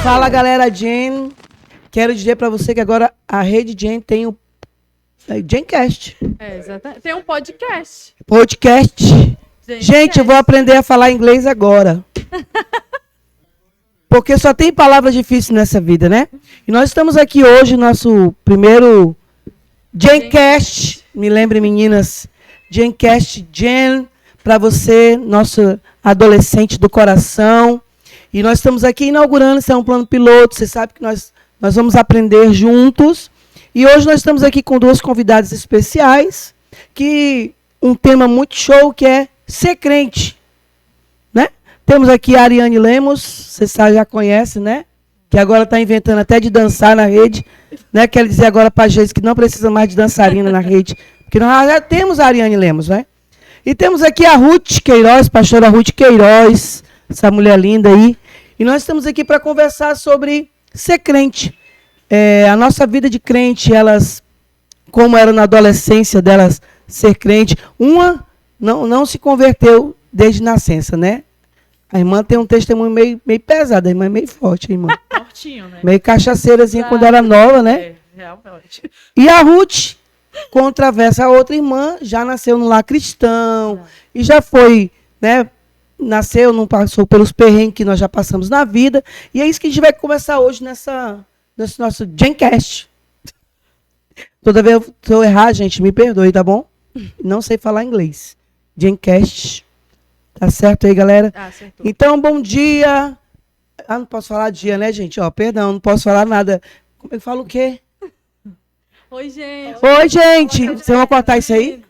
Fala, galera, Jen. Quero dizer pra você que agora a Rede Jen tem o Jencast. Exatamente. Tem um podcast. Gente, eu vou aprender a falar inglês agora. Porque só tem palavras difíceis nessa vida, né? E nós estamos aqui hoje, nosso primeiro Jencast. Me lembre, meninas. Jencast, Jen, para você, nosso adolescente do coração. E nós estamos aqui inaugurando, isso é um plano piloto, você sabe que nós vamos aprender juntos. E hoje nós estamos aqui com duas convidadas especiais, que um tema muito show, que é ser crente. Né? Temos aqui a Ariane Lemos, você já conhece, né? Que agora está inventando até de dançar na rede. Né? Quero dizer agora para a gente que não precisa mais de dançarina na rede, porque nós já temos a Ariane Lemos, né? E temos aqui a Ruth Queiroz, pastora Ruth Queiroz, essa mulher linda aí. E nós estamos aqui para conversar sobre ser crente. A nossa vida de crente, elas, como era na adolescência delas ser crente, uma não se converteu desde nascença, né? A irmã tem um testemunho meio pesado, a irmã é meio forte, a irmã. Fortinho, né? Meio cachaceirazinha quando era nova, né? É, realmente. E a Ruth, contraversa a outra irmã, já nasceu no lar cristão e já foi, né? Nasceu, não passou pelos perrengues que nós já passamos na vida. E é isso que a gente vai conversar hoje nesse nosso Jencast. Toda vez que eu errar, gente, me perdoe, tá bom? Não sei falar inglês. Jencast. Tá certo aí, galera? Acertou. Então, bom dia. Não posso falar dia, né, gente? Perdão, não posso falar nada. Como eu falo o quê? Oi, gente. Oi, gente. Vocês vão cortar isso aí?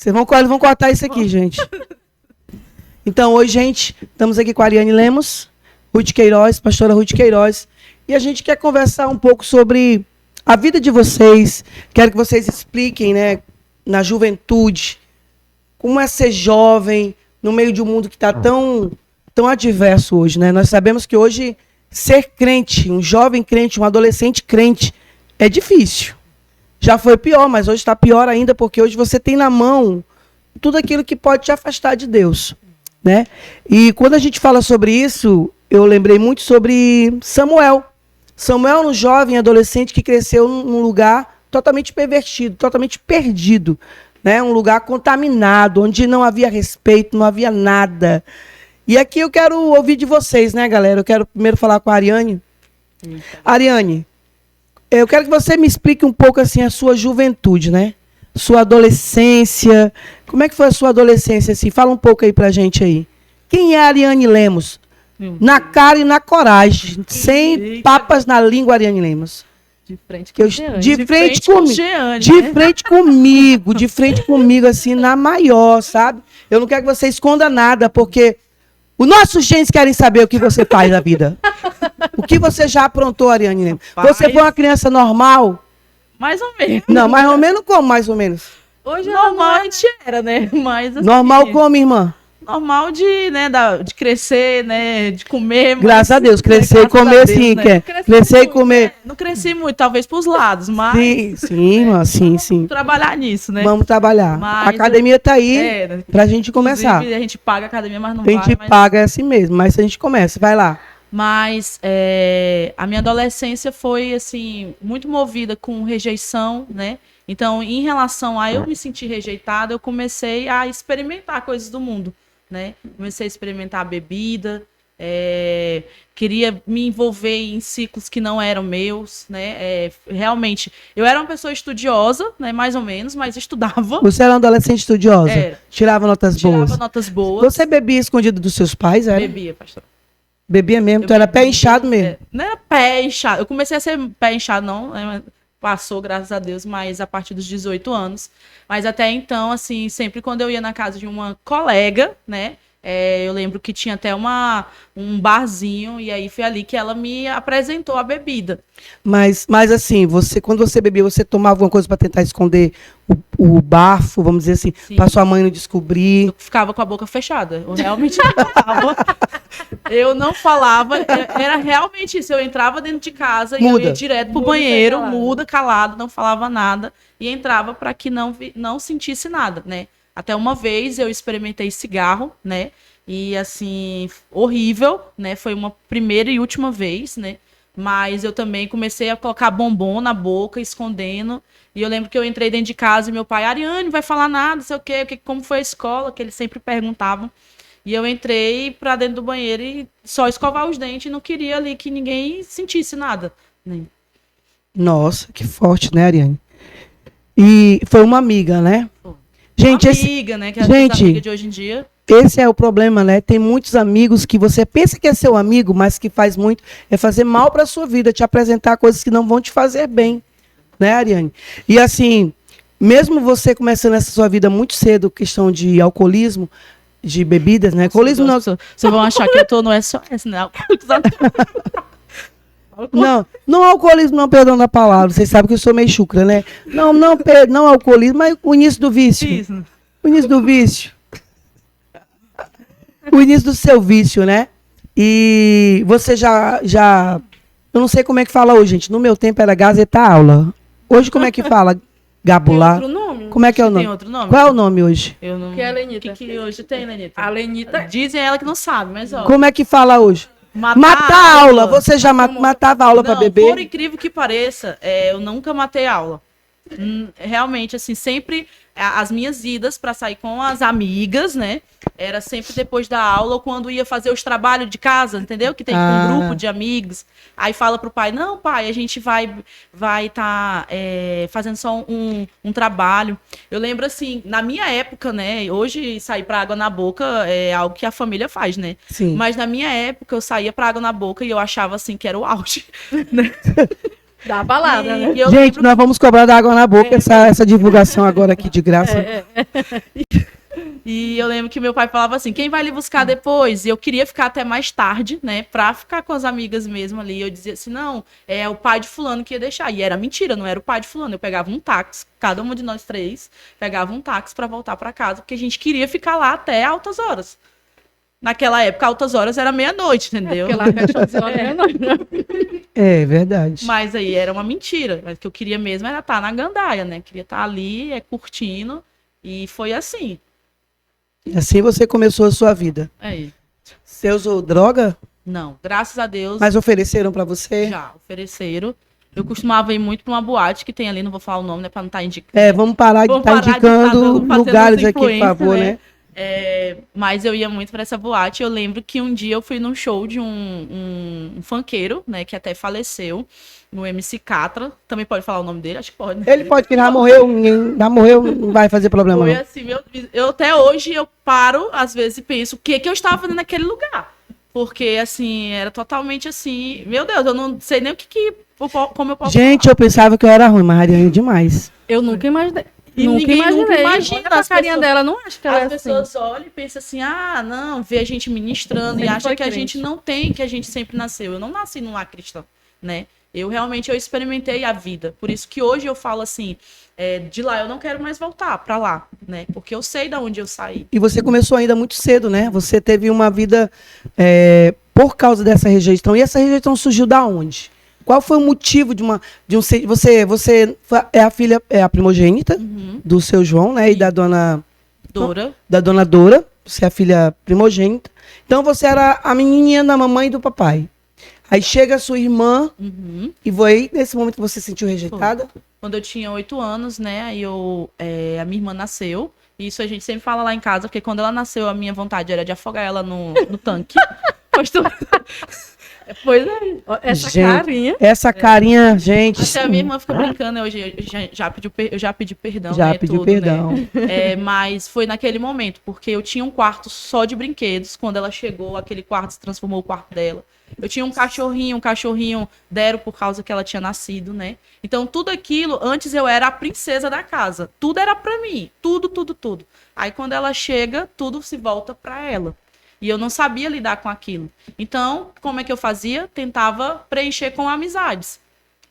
Eles vão cortar isso aqui, gente. Então, hoje, gente, estamos aqui com a Ariane Lemos, Ruth Queiroz, pastora Ruth Queiroz, e a gente quer conversar um pouco sobre a vida de vocês. Quero que vocês expliquem, né, na juventude, como é ser jovem no meio de um mundo que está tão adverso hoje, né? Nós sabemos que hoje ser crente, um jovem crente, um adolescente crente, é difícil. Já foi pior, mas hoje está pior ainda, porque hoje você tem na mão tudo aquilo que pode te afastar de Deus. Né? E quando a gente fala sobre isso, eu lembrei muito sobre Samuel. Samuel, um jovem adolescente que cresceu num lugar totalmente pervertido, totalmente perdido, né? Um lugar contaminado, onde não havia respeito, não havia nada. E aqui eu quero ouvir de vocês, né, galera? Eu quero primeiro falar com a Ariane. Ariane, eu quero que você me explique um pouco assim a sua juventude, né? Sua adolescência. Como é que foi a sua adolescência? Assim? Fala um pouco aí pra gente aí. Quem é a Ariane Lemos? Na cara e na coragem. Sem papas na língua, Ariane Lemos. De frente com Jeane. De frente comigo. Jeane, de frente comigo. De frente comigo, assim, na maior, sabe? Eu não quero que você esconda nada, porque os nossos gentes querem saber o que você faz na vida. O que você já aprontou, Ariane Lemos? Você foi uma criança normal? Mais ou menos. Não, mais ou menos como mais ou menos? Hoje normal a gente era, né? Mas, assim, normal como, irmã? Normal de crescer, né? De comer. Graças a Deus, crescer e comer sim, né? Quer. Crescer e comer. Né? Não cresci muito, talvez pros lados, mas... Sim, irmã, sim. Vamos trabalhar nisso, né? Vamos trabalhar. Mas a academia tá aí pra gente começar. A gente paga a academia, mas não vai. A gente paga é assim mesmo, mas a gente começa, vai lá. Mas a minha adolescência foi, assim, muito movida com rejeição, né? Então, em relação a eu me sentir rejeitada, eu comecei a experimentar coisas do mundo, né? Comecei a experimentar a bebida, queria me envolver em ciclos que não eram meus, né? Realmente, eu era uma pessoa estudiosa, né? Mais ou menos, mas estudava. Você era uma adolescente estudiosa? Era. Tirava notas boas? Tirava notas boas. Você bebia escondido dos seus pais, era? Bebia, pastor. Bebia mesmo? Tu era pé inchado mesmo? Não era pé inchado. Eu comecei a ser pé inchado, não. Passou, graças a Deus, mas a partir dos 18 anos. Mas até então, assim, sempre quando eu ia na casa de uma colega, né? Eu lembro que tinha até um barzinho, e aí foi ali que ela me apresentou a bebida. Mas assim, quando você bebia, você tomava alguma coisa para tentar esconder o bafo, vamos dizer assim, para sua mãe não descobrir? Eu ficava com a boca fechada. Eu realmente não falava. Eu não falava. Era realmente isso. Eu entrava dentro de casa e eu ia direto pro banheiro, calado, não falava nada, e entrava para que não sentisse nada, né? Até uma vez eu experimentei cigarro, né? E, assim, horrível, né? Foi uma primeira e última vez, né? Mas eu também comecei a colocar bombom na boca, escondendo. E eu lembro que eu entrei dentro de casa e meu pai, Ariane, não vai falar nada, não sei o quê, como foi a escola, que eles sempre perguntavam. E eu entrei pra dentro do banheiro e só escovar os dentes e não queria ali que ninguém sentisse nada, né? Nossa, que forte, né, Ariane? E foi uma amiga, né? Gente, Uma amiga, né? Que é gente, as amigas de hoje em dia. esse é o problema, né? Tem muitos amigos que você pensa que é seu amigo, mas que faz muito, é fazer mal para sua vida, te apresentar coisas que não vão te fazer bem, né, Ariane? E assim, mesmo você começando essa sua vida muito cedo, questão de alcoolismo, de bebidas, né? Alcoolismo não. Vocês vão achar que eu tô no SOS, né? Não alcoolismo, não, perdão da palavra. Vocês sabem que eu sou meio chucra, né? Não alcoolismo, mas o início do vício. Isso. O início do vício. O início do seu vício, né? E você já... Eu não sei como é que fala hoje, gente. No meu tempo era Gazeta Aula. Hoje como é que fala? Gabular? Tem outro nome? Como é que é o nome? Tem outro nome? Qual é o nome hoje? Eu não... Que é a Lenita. O que hoje tem, Lenita? A Lenita. Dizem ela que não sabe, mas ó... Como é que fala hoje? Matar a aula. Você já matava a aula para beber? Por incrível que pareça, eu nunca matei aula. Realmente, assim, sempre as minhas idas para sair com as amigas, né? Era sempre depois da aula ou quando ia fazer os trabalhos de casa, entendeu? Que tem um grupo de amigos. Aí fala pro pai, não, pai, a gente vai tá fazendo só um trabalho. Eu lembro, assim, na minha época, né? Hoje, sair pra água na boca é algo que a família faz, né? Sim. Mas na minha época, eu saía pra água na boca e eu achava, assim, que era o auge, né? Da balada, né? Gente, nós vamos cobrar da água na boca essa divulgação agora aqui de graça. E eu lembro que meu pai falava assim, quem vai lhe buscar depois? E eu queria ficar até mais tarde, né? Pra ficar com as amigas mesmo ali. Eu dizia assim, não, é o pai de fulano que ia deixar. E era mentira, não era o pai de fulano. Eu pegava um táxi, cada uma de nós três pegava um táxi pra voltar pra casa, porque a gente queria ficar lá até altas horas. Naquela época, altas horas era meia-noite, entendeu? Porque lá fecha 11 horas meia-noite, né? É verdade. Mas aí era uma mentira. Mas o que eu queria mesmo era estar na gandaia, né? Queria estar ali, curtindo. E foi assim. E assim você começou a sua vida. Aí. Você usou droga? Não, graças a Deus. Mas ofereceram pra você? Já, ofereceram. Eu costumava ir muito pra uma boate que tem ali, não vou falar o nome, né? Pra não estar indicando. Vamos parar de estar indicando lugares aqui, por favor, né? Mas eu ia muito pra essa boate. Eu lembro que um dia eu fui num show de um funkeiro, né? Que até faleceu, no MC Catra. Também pode falar o nome dele? Acho que pode, né? Ele pode, que já morreu, não vai fazer problema, Foi não. assim, eu até hoje eu paro, às vezes, e penso o que eu estava fazendo naquele lugar. Porque, assim, era totalmente assim... Meu Deus, eu não sei nem como eu posso Gente, eu pensava que eu era ruim, mas a Ariane é demais. Eu nunca imaginei. E ninguém nunca imagina. Olha pra carinha dela, não acho que ela é As pessoas olham e pensam assim, não, vê a gente ministrando Sempre e acha foi que a crente. gente não tem, que a gente sempre nasceu. Eu não nasci num lar cristão, né? Eu experimentei a vida. Por isso que hoje eu falo assim, de lá eu não quero mais voltar pra lá, né? Porque eu sei de onde eu saí. E você começou ainda muito cedo, né? Você teve uma vida por causa dessa rejeição. E essa rejeição surgiu da onde? Qual foi o motivo você é a filha, é a primogênita do seu João, né? E da dona Dora. Da dona Dora. Você é a filha primogênita. Então você era a menininha da mamãe e do papai. Aí chega a sua irmã e foi nesse momento que você se sentiu rejeitada? Quando eu tinha 8 anos, né? Aí a minha irmã nasceu. Isso a gente sempre fala lá em casa, porque quando ela nasceu, a minha vontade era de afogar ela no tanque. Pois é. Essa Gente, carinha. Essa carinha, gente. Até a minha irmã fica brincando, né? Hoje eu já pedi perdão, Já né? pediu tudo, perdão. Né? Mas foi naquele momento, porque eu tinha um quarto só de brinquedos. Quando ela chegou, aquele quarto se transformou o quarto dela. Eu tinha um cachorrinho deram por causa que ela tinha nascido, né? Então, tudo aquilo, antes eu era a princesa da casa. Tudo era pra mim. Tudo, tudo, tudo. Aí, quando ela chega, tudo se volta pra ela. E eu não sabia lidar com aquilo. Então, como é que eu fazia? Tentava preencher com amizades.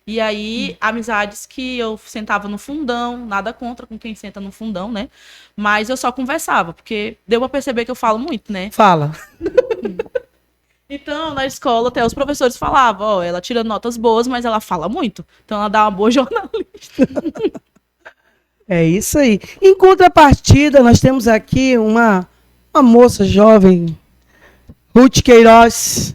E aí, amizades que eu sentava no fundão, nada contra com quem senta no fundão, né? Mas eu só conversava, porque deu pra perceber que eu falo muito, né? Fala. Então, na escola, até os professores falavam, ela tira notas boas, mas ela fala muito. Então, ela dá uma boa jornalista. É isso aí. Em contrapartida, nós temos aqui uma moça jovem, Ruth Queiroz,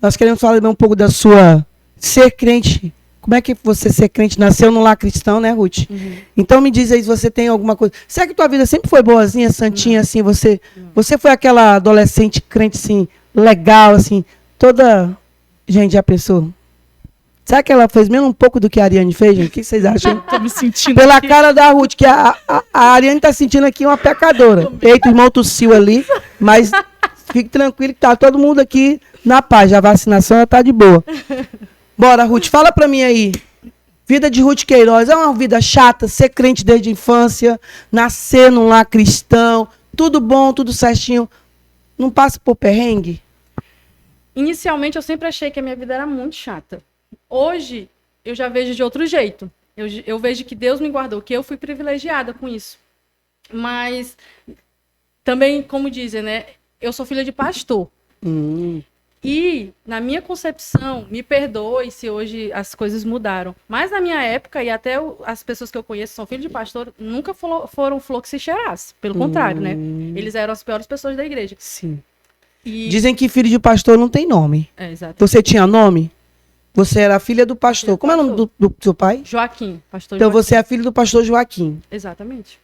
nós queremos falar um pouco da sua ser crente. Como é que você ser crente? Nasceu num lar cristão, né, Ruth? Então me diz aí se você tem alguma coisa. Será que tua vida sempre foi boazinha, santinha, assim? Você foi aquela adolescente crente, assim, legal, assim, toda... Gente, já pensou? Será que ela fez mesmo um pouco do que a Ariane fez, gente? O que vocês acham? Tô me sentindo Pela aqui. cara da Ruth, que a Ariane tá sentindo aqui uma pecadora. Eita, o irmão tossiu ali, mas fique tranquilo que tá todo mundo aqui na paz. A vacinação já tá de boa. Bora, Ruth, fala pra mim aí. Vida de Ruth Queiroz é uma vida chata, ser crente desde a infância, nascer num lar cristão, tudo bom, tudo certinho. Não passa por perrengue? Inicialmente, eu sempre achei que a minha vida era muito chata. Hoje, eu já vejo de outro jeito. Eu vejo que Deus me guardou, que eu fui privilegiada com isso. Mas, também, como dizem, né? Eu sou filha de pastor. E, na minha concepção, me perdoe se hoje as coisas mudaram. Mas, na minha época, e até as pessoas que eu conheço são filhos de pastor, nunca foram flor que se cheirasse. Pelo contrário, né? Eles eram as piores pessoas da igreja. Sim. E... Dizem que filho de pastor não tem nome. exato. Você tinha nome? Você era filha do pastor. Como é o nome do seu pai? Joaquim, pastor Então Joaquim. você é filho do pastor Joaquim. Exatamente.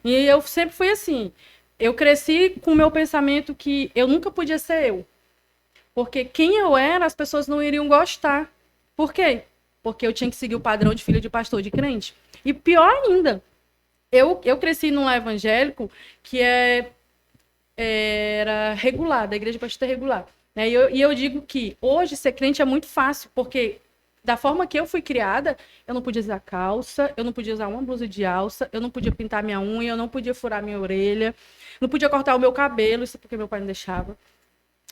E eu sempre fui assim. Eu cresci com o meu pensamento que eu nunca podia ser eu. Porque quem eu era, as pessoas não iriam gostar. Por quê? Porque eu tinha que seguir o padrão de filho de pastor, de crente. E pior ainda, eu cresci num lar evangélico que era regular, da igreja batista regular. Né? E eu digo que hoje ser crente é muito fácil, porque da forma que eu fui criada, eu não podia usar calça, eu não podia usar uma blusa de alça, eu não podia pintar minha unha, eu não podia furar minha orelha, não podia cortar o meu cabelo, isso porque meu pai não deixava.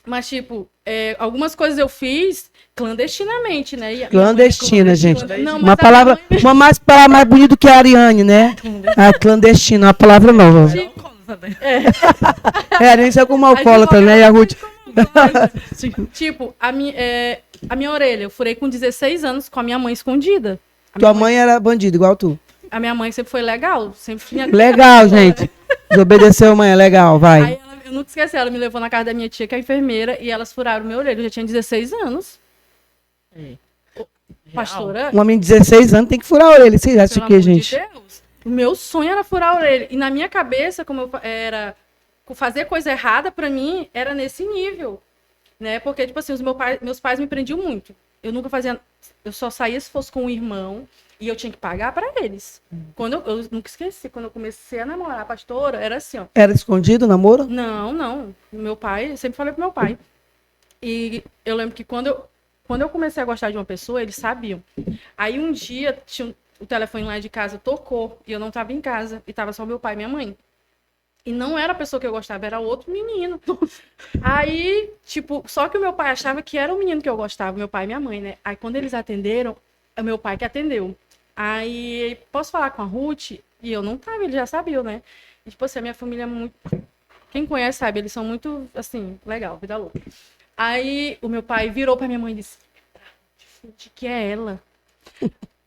Mas, tipo, algumas coisas eu fiz clandestinamente, né? Clandestina, gente. Não, Uma palavra mais bonita do que a Ariane, né? A clandestina, uma palavra nova. A Ariane saiu como alcoólatra, né? E a Ruth... Tipo, a minha orelha, eu furei com 16 anos com a minha mãe escondida. Tua mãe era bandida, igual tu. A minha mãe sempre foi legal, sempre tinha... Legal, gente. Desobedeceu, mãe, é legal, vai. Aí eu nunca esqueci, ela me levou na casa da minha tia, que é enfermeira, e elas furaram meu orelha. Eu já tinha 16 anos. Pastora, Um homem de 16 anos tem que furar a orelha. Vocês acham pelo o quê, amor de gente? Deus, o meu sonho era furar a orelha. E na minha cabeça, como eu era... fazer coisa errada, pra mim, era nesse nível. Né? Porque, tipo assim, meus pais me prendiam muito. Eu nunca fazia... Eu só saía se fosse com um irmão. E eu tinha que pagar pra eles. Quando eu nunca esqueci. Quando eu comecei a namorar a pastora, era assim, ó. Era escondido o namoro? Não. Meu pai... Eu sempre falei pro meu pai. E eu lembro que quando eu comecei a gostar de uma pessoa, eles sabiam. Aí um dia, o telefone lá de casa tocou. E eu não tava em casa. E tava só meu pai e minha mãe. E não era a pessoa que eu gostava, era outro menino. Aí, tipo, só que o meu pai achava que era o menino que eu gostava, meu pai e minha mãe, né? Aí, quando eles atenderam, é meu pai que atendeu. Aí, posso falar com a Ruth? E eu não tava, eles já sabiam, né? E, tipo assim, a minha família é muito... Quem conhece sabe, eles são muito, assim, legal, vida louca. Aí, o meu pai virou pra minha mãe e disse, de que é ela?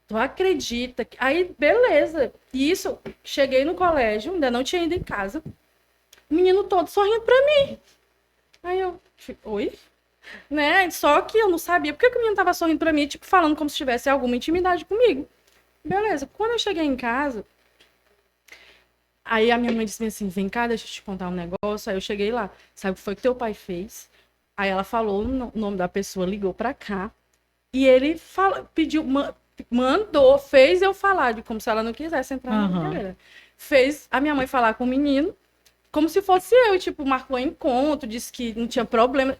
Tu acredita? Aí, beleza. E isso, cheguei no colégio, ainda não tinha ido em casa. O menino todo sorrindo pra mim. Aí eu, oi? Né? Só que eu não sabia porque que o menino tava sorrindo pra mim, tipo, falando como se tivesse alguma intimidade comigo. Beleza. Quando eu cheguei em casa, aí a minha mãe disse assim, vem cá, deixa eu te contar um negócio. Aí eu cheguei lá, sabe o que foi que teu pai fez? Aí ela falou o nome da pessoa, ligou pra cá. E ele pediu... Mandou, fez eu falar, de como se ela não quisesse entrar na brincadeira. Fez a minha mãe falar com o menino, como se fosse eu, e, tipo, marcou encontro, disse que não tinha problema.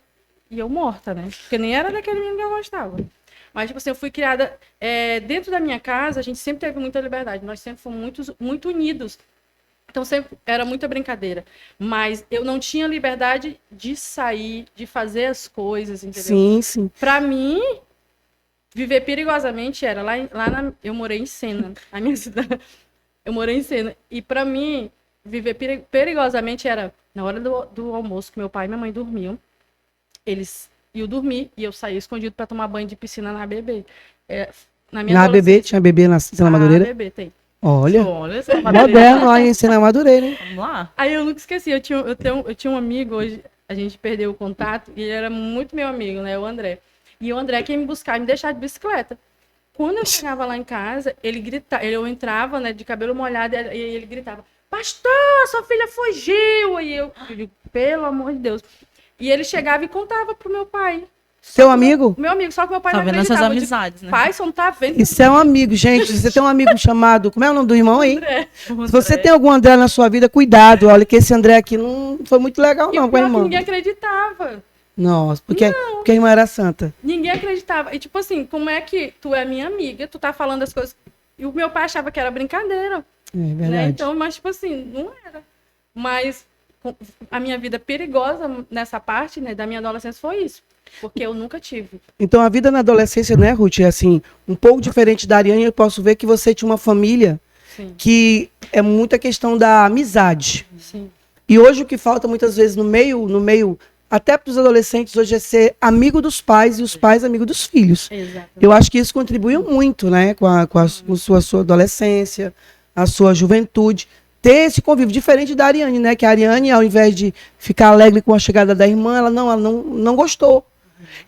E eu morta, né? Porque nem era daquele menino que eu gostava. Mas, tipo assim, eu fui criada... dentro da minha casa, a gente sempre teve muita liberdade. Nós sempre fomos muito unidos. Então, sempre era muita brincadeira. Mas eu não tinha liberdade de sair, de fazer as coisas, entendeu? Sim, sim. Pra mim... Viver perigosamente era eu morei em Sena, a minha cidade. Eu morei em Sena. E pra mim, viver perigosamente era na hora do almoço, que meu pai e minha mãe dormiam. Eles iam dormir e eu saía escondido pra tomar banho de piscina na ABB. Na ABB? Tinha bebê na Madureira? Na ABB tem. Olha, Olha, essa moderno lá em Sena Madureira, hein? Vamos lá. Aí eu nunca esqueci, eu tinha um amigo hoje, a gente perdeu o contato, e ele era muito meu amigo, né, o André. E o André quem me buscar e me deixar de bicicleta. Quando eu chegava lá em casa, ele gritava, eu entrava, né, de cabelo molhado, e ele gritava, pastor, sua filha fugiu! E eu digo, pelo amor de Deus. E ele chegava e contava pro meu pai. Seu amigo? Meu amigo, só que meu pai Tá não vendo essas acreditava. amizades, né? Pai, você não tá vendo? Isso é um amigo, gente. Você tem um amigo chamado. Como é o nome do irmão aí? André. Se você tem algum André na sua vida, cuidado. Olha, que esse André aqui não foi muito legal, E não, o com a pior é que irmã. ninguém acreditava. Nossa, porque a irmã era santa. Ninguém acreditava. E tipo assim, como é que tu é minha amiga, tu tá falando as coisas... E o meu pai achava que era brincadeira. É verdade. Né? Então, mas tipo assim, não era. Mas a minha vida perigosa nessa parte, né, da minha adolescência foi isso. Porque eu nunca tive. Então, a vida na adolescência, né, Ruth, é assim, um pouco diferente da Ariane. Eu posso ver que você tinha uma família Sim, que é muita questão da amizade. sim. E hoje o que falta muitas vezes no meio, até para os adolescentes, hoje é ser amigo dos pais e os pais amigo dos filhos. Exato. Eu acho que isso contribuiu muito, né, com a sua adolescência, a sua juventude. Ter esse convívio diferente da Ariane, né? Que a Ariane, ao invés de ficar alegre com a chegada da irmã, ela não gostou.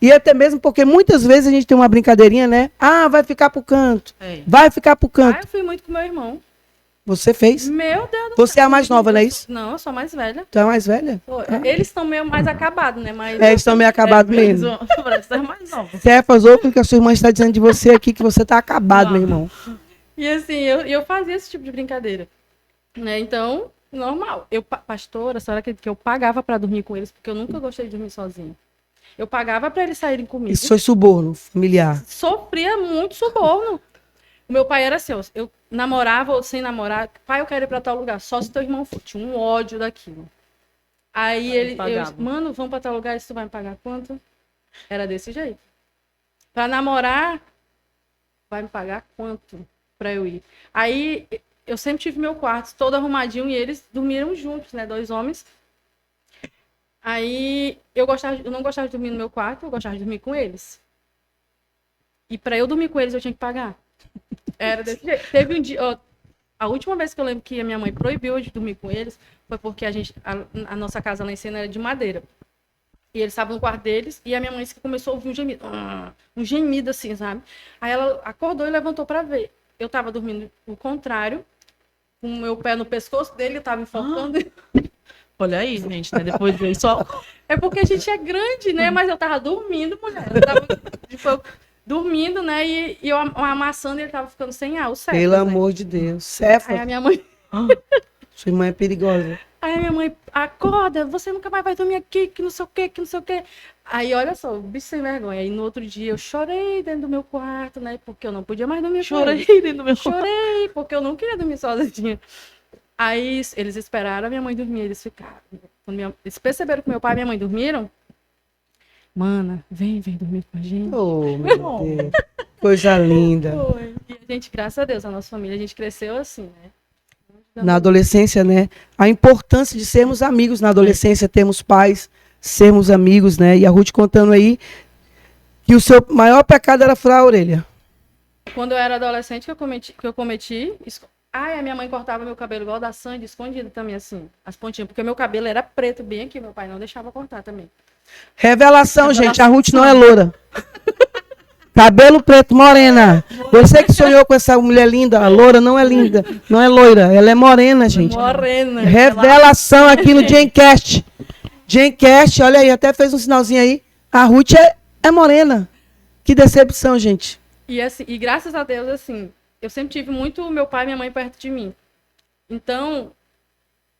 E até mesmo porque muitas vezes a gente tem uma brincadeirinha, né? Ah, vai ficar pro canto. É. Vai ficar pro Ah, canto. eu fui muito com meu irmão. Você fez? Meu Deus do Você é a mais nova, não é isso? Não, eu sou a mais velha. Tu é a mais velha? Pô, eles estão meio mais acabados, né? Mas Eles estão meio acabados mesmo. Parece que é mais nova. Cefas, ouve o que a sua irmã está dizendo de você aqui, que você tá acabado, Não. meu irmão. E assim, eu fazia esse tipo de brincadeira. Né? Então, normal. Pastora, a senhora acredita que eu pagava para dormir com eles, porque eu nunca gostei de dormir sozinha. Eu pagava para eles saírem comigo. Isso foi suborno familiar. Sofria muito suborno. O meu pai era assim, eu namorava ou sem namorar, pai, eu quero ir para tal lugar, só se teu irmão for. Tinha um ódio daquilo. Aí eu pagava. disse, mano, vamos para tal lugar, isso tu vai me pagar quanto? Era desse jeito. Para namorar, vai me pagar quanto para eu ir? Aí eu sempre tive meu quarto todo arrumadinho e eles dormiram juntos, né? 2 homens. Aí eu não gostava de dormir no meu quarto, eu gostava de dormir com eles. E para eu dormir com eles eu tinha que pagar. Era desse jeito. Teve um dia, ó, a última vez que eu lembro que a minha mãe proibiu eu de dormir com eles foi porque a nossa casa lá em cima era de madeira. E eles estavam no quarto deles e a minha mãe disse que começou a ouvir um gemido. Um gemido assim, sabe? Aí ela acordou e levantou para ver. Eu tava dormindo o contrário, com o meu pé no pescoço dele, eu tava enfocando. Olha aí, gente, né? Depois disso, ó. É porque a gente é grande, né? Mas eu tava dormindo, mulher. Eu tava tipo, dormindo, né? E eu amassando e ele tava ficando sem ar, o Cefas, Pelo né? amor de Deus. Aí Cefas, a minha mãe... sua irmã é perigosa. Aí a minha mãe, acorda, você nunca mais vai dormir aqui, que não sei o quê, que não sei o quê. Aí, olha só, o bicho sem vergonha. Aí, no outro dia, eu chorei dentro do meu quarto, né? Porque eu não podia mais dormir com Chorei eles. dentro do meu Chorei, porque eu não queria dormir sozinha. Aí, eles esperaram a minha mãe dormir, eles ficaram. Quando eles perceberam que meu pai e minha mãe dormiram, mana, vem dormir com a gente. Oh, meu Deus. Coisa linda. Foi. E a gente, graças a Deus, a nossa família, a gente cresceu assim, né? Na adolescência, né? A importância de sermos amigos na adolescência, termos pais, sermos amigos, né? E a Ruth contando aí que o seu maior pecado era furar a orelha. Quando eu era adolescente, que eu cometi. Ai, a minha mãe cortava meu cabelo igual da Sandy, escondido também, assim, as pontinhas, porque meu cabelo era preto, bem aqui, meu pai não deixava cortar também. Revelação, gente, a Ruth não é loura. Cabelo preto, morena. Você que sonhou com essa mulher linda, a loura não é linda, não é loira, ela é morena, gente. Morena. Revelação aqui no Gencast. Gencast, olha aí, até fez um sinalzinho aí. A Ruth é morena. Que decepção, gente. E, assim, e graças a Deus, assim, eu sempre tive muito meu pai e minha mãe perto de mim. Então,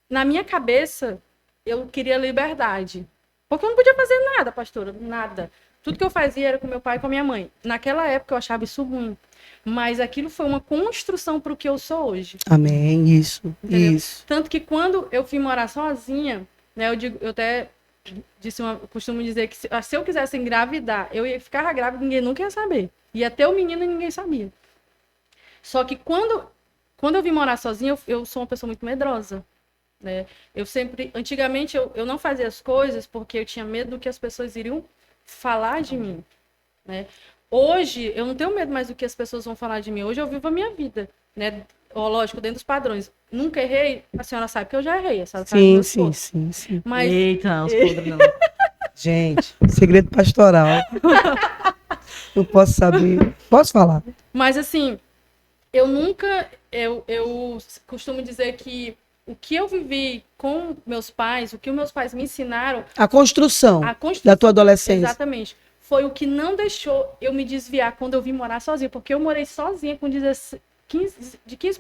na minha cabeça, eu queria liberdade. Porque eu não podia fazer nada, pastora, nada. Tudo que eu fazia era com meu pai e com a minha mãe. Naquela época eu achava isso ruim. Mas aquilo foi uma construção para o que eu sou hoje. Amém, isso, Entendeu? isso. Tanto que quando eu fui morar sozinha, né, eu até costumo dizer que se eu quisesse engravidar, eu ia ficar grávida, ninguém nunca ia saber. Ia ter o menino e ninguém sabia. Só que quando eu vim morar sozinha, eu sou uma pessoa muito medrosa. Né? Antigamente eu não fazia as coisas porque eu tinha medo do que as pessoas iriam falar de mim. Né? Hoje, eu não tenho medo mais do que as pessoas vão falar de mim. Hoje eu vivo a minha vida. Né? lógico, dentro dos padrões. Nunca errei, a senhora sabe que eu já errei. A senhora sabe dos Sim, meus sim, podres. sim, sim. Mas Eita, os podres não. Gente, segredo pastoral. Não posso saber. Posso falar? Mas assim, eu nunca. Eu costumo dizer que o que eu vivi com meus pais, o que os meus pais me ensinaram, A construção, a construção. da tua adolescência. Exatamente. Foi o que não deixou eu me desviar quando eu vim morar sozinha. Porque eu morei sozinha com 15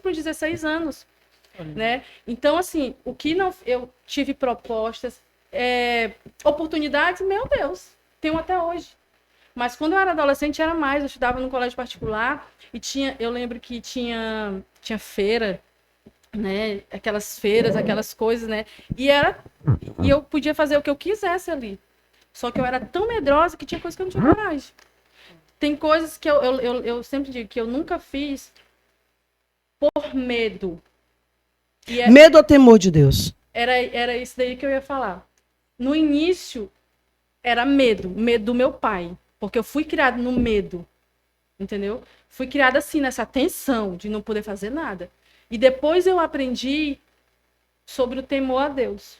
para 16 anos. Né? Então, assim, o que não. Eu tive propostas, oportunidades, meu Deus, tenho até hoje. Mas quando eu era adolescente era mais, eu estudava num colégio particular e eu lembro que tinha feira, né? Aquelas feiras, aquelas coisas, né? E eu podia fazer o que eu quisesse ali. Só que eu era tão medrosa que tinha coisas que eu não tinha coragem. Tem coisas que eu sempre digo que eu nunca fiz por medo. Medo ou temor de Deus? Era isso daí que eu ia falar. No início, era medo do meu pai. Porque eu fui criada no medo, entendeu? Fui criada assim, nessa tensão de não poder fazer nada. E depois eu aprendi sobre o temor a Deus.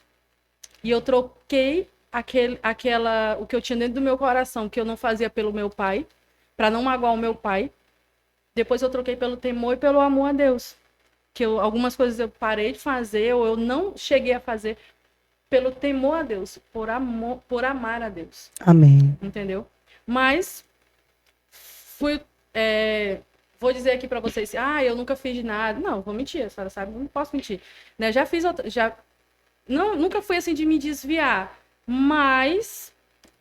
E eu troquei o que eu tinha dentro do meu coração, que eu não fazia pelo meu pai, para não magoar o meu pai. Depois eu troquei pelo temor e pelo amor a Deus. Que algumas coisas eu parei de fazer, ou eu não cheguei a fazer, pelo temor a Deus, por amar a Deus. Amém. Entendeu? Mas vou dizer aqui para vocês, eu nunca fiz nada. Não, vou mentir, a senhora sabe, não posso mentir. Né? Já fiz nunca fui assim de me desviar, mas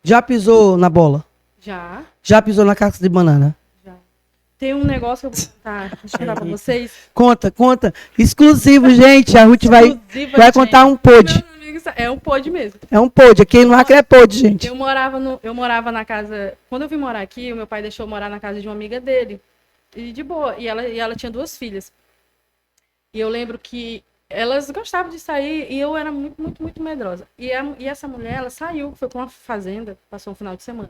Já pisou na bola? Já pisou na casca de banana? Já. Tem um negócio que eu vou contar para vocês. Conta. Exclusivo, gente. A Ruth vai contar um pod. É um pod mesmo. É um pod. Aqui no Acre é pod, gente. Eu morava na casa. Quando eu vim morar aqui, o meu pai deixou eu morar na casa de uma amiga dele. E de boa. E ela tinha 2 filhas. E eu lembro que elas gostavam de sair e eu era muito, muito, muito medrosa. E essa mulher, ela saiu, foi pra uma fazenda, passou um final de semana.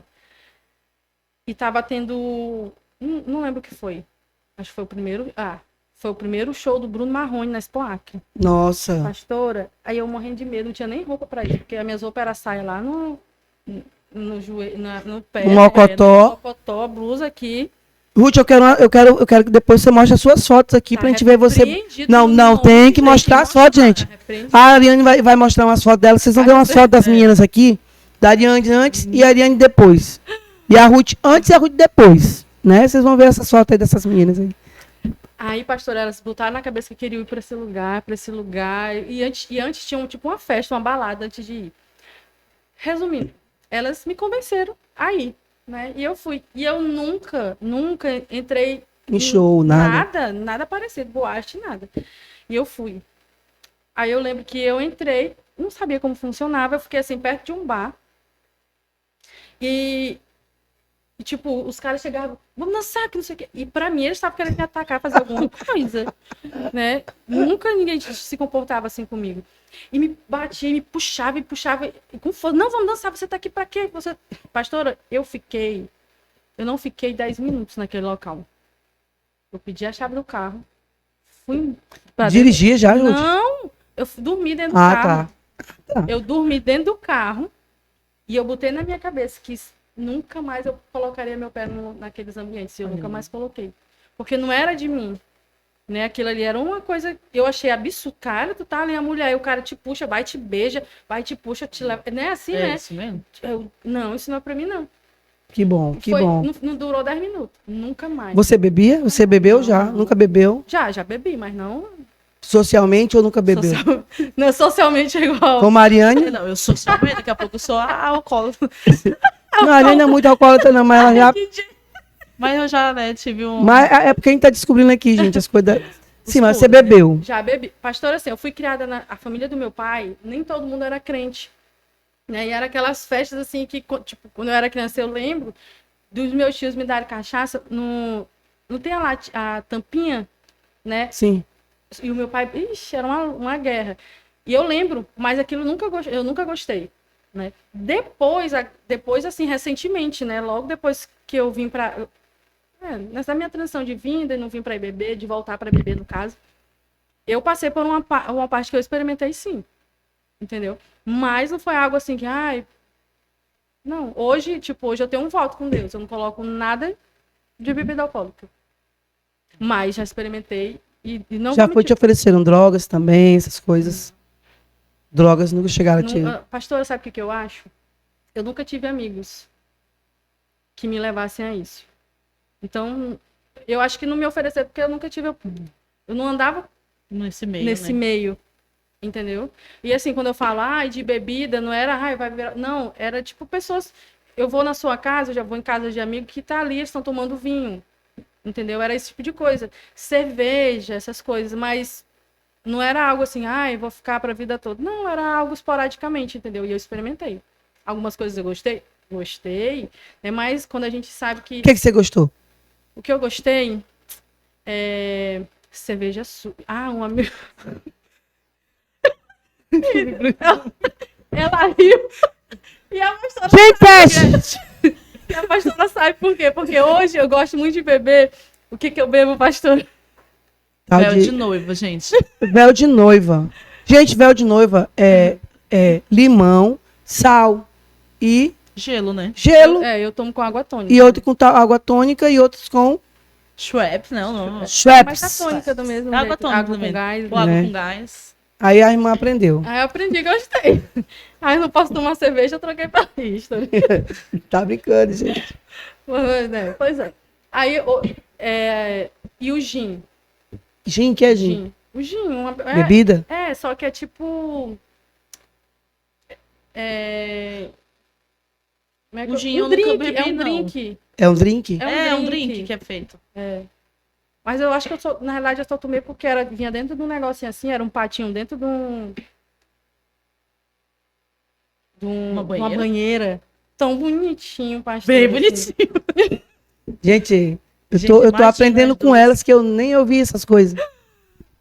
E tava tendo. Não lembro o que foi. Acho que foi o primeiro. Foi o primeiro show do Bruno Marrone na Expo Acre. Nossa. Pastora, aí eu morrendo de medo, não tinha nem roupa pra ir, porque as minhas roupas eram saia lá no joelho, no pé. No mocotó. No mocotó, blusa aqui. Ruth, eu quero que depois você mostre as suas fotos aqui pra gente ver você. Não, tem que mostrar as fotos, gente. A Ariane vai mostrar umas fotos dela. Vocês vão ver umas fotos das meninas aqui. Da Ariane antes e a Ariane depois. E a Ruth antes e a Ruth depois. Né? Vocês vão ver essas fotos aí dessas meninas aí. Aí, pastora, elas botaram na cabeça que queriam ir para esse lugar. E antes tinham tipo uma festa, uma balada antes de ir. Resumindo, elas me convenceram a ir, né? E eu fui. E eu nunca entrei em show, nada. Nada parecido, boate, nada. E eu fui. Aí eu lembro que eu entrei, não sabia como funcionava, eu fiquei assim, perto de um bar. E tipo, os caras chegavam, vamos dançar, que não sei o quê. E pra mim, eles estavam querendo me atacar, fazer alguma coisa, né? Nunca ninguém se comportava assim comigo. E me batia, me puxava. E com força, não, vamos dançar, você tá aqui pra quê? Pastora, eu não fiquei 10 minutos naquele local. Eu pedi a chave do carro, fui pra Dirigia já, Ruth? Não, eu dormi dentro do carro. Tá. Eu dormi dentro do carro e eu botei na minha cabeça que nunca mais eu colocaria meu pé naqueles ambientes. Eu nunca mais coloquei. Porque não era de mim. Né? Aquilo ali era uma coisa... Eu achei absurdo. Cara, tu tá ali, a mulher, e o cara te puxa, vai, te beija, vai, te puxa, te leva. Não é assim, né? É isso mesmo? Não, isso não é pra mim, não. Que bom, que bom. Não durou 10 minutos. Nunca mais. Você bebia? Você bebeu não, já? Não. Nunca bebeu? Já bebi, mas não... Socialmente ou nunca bebeu? Não, socialmente é igual. Com Mariane? Não, eu sou socialmente, daqui a pouco eu sou alcoólatra. Não, a Ariane não é muito alcoólatra, não, mas ela já. Mas eu já, né, tive um. Mas é porque a gente tá descobrindo aqui, gente, as coisas. Sim, mas você bebeu. Já bebi. Pastor, assim, eu fui criada a família do meu pai, nem todo mundo era crente. Né? E era aquelas festas, assim, que, tipo, quando eu era criança, eu lembro dos meus tios me darem cachaça. Não tem a tampinha, né? Sim. E o meu pai, era uma guerra. E eu lembro, mas aquilo eu nunca gostei. Né? Depois, assim, recentemente, né? Logo depois que eu vim nessa minha transição de vinda e não vim para ir beber, de voltar para beber, no caso, eu passei por uma parte que eu experimentei, sim. Entendeu? Mas não foi algo assim que, ai... Não, hoje eu tenho um voto com Deus. Eu não coloco nada de bebida alcoólica. Mas já experimentei e não... Já foi te ofereceram drogas também, essas coisas? Drogas nunca chegaram a ti? Pastora, sabe o que eu acho? Eu nunca tive amigos que me levassem a isso. Então, eu acho que não me ofereceram porque eu nunca tive... Eu não andava Nesse meio, nesse né? meio, entendeu? E assim, quando eu falo, de bebida, não era, vai virar... Não, era tipo pessoas... Eu vou na sua casa, eu já vou em casa de amigo que tá ali, eles estão tomando vinho, entendeu? Era esse tipo de coisa. Cerveja, essas coisas, mas não era algo assim, vou ficar pra vida toda. Não, era algo esporadicamente, entendeu? E eu experimentei. Algumas coisas eu gostei, né? Mas quando a gente sabe que... O que você gostou? O que eu gostei é... Cerveja um amigo... Ela riu. E a pastora Gente, E a pastora sabe por quê? Porque hoje eu gosto muito de beber. O que eu bebo, pastor? Véu de noiva, gente. Véu de noiva. Gente, véu de noiva é limão, sal e Gelo, né? gelo. Eu tomo com água tônica. E outro com água tônica e outros com Schweppes, não. Mas a Schweppes. tônica do mesmo Água jeito. tônica Água também. com gás. Ou água Né? com gás. Aí a irmã aprendeu. Aí eu aprendi e gostei. Aí eu não posso tomar cerveja, eu troquei pra isto. Tá brincando, gente. Pois é. Aí, e o gin? Gin, que é gin? O gin. Bebida? Só que é tipo... O gin eu um nunca drink, bebi, é um não. drink. É um drink? É um drink que é feito. Mas eu acho que na realidade eu só tomei porque vinha dentro de um negocinho assim, era um patinho dentro de Uma uma banheira. Tão bonitinho, pastor. Bem assim. bonitinho. Gente, eu Gente, tô imagina aprendendo nós com dois. elas que eu nem ouvi essas coisas.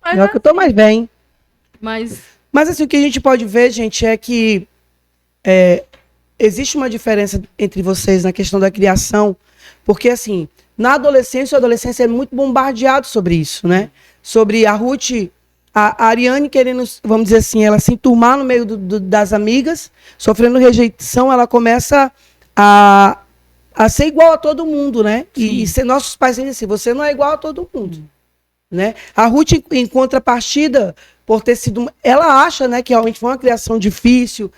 Mas, Não é que eu tô mais bem. mas Mas assim, o que a gente pode ver, gente, é que existe uma diferença entre vocês na questão da criação, porque assim, na adolescência, a adolescência é muito bombardeado sobre isso, né? Sobre a Ruth, a Ariane querendo, vamos dizer assim, ela se enturmar no meio das amigas, sofrendo rejeição, ela começa a ser igual a todo mundo, né? E ser, nossos pais dizem assim, você não é igual a todo mundo. Né? A Ruth, em contrapartida, por ter sido... Ela acha, né, que realmente foi uma criação difícil,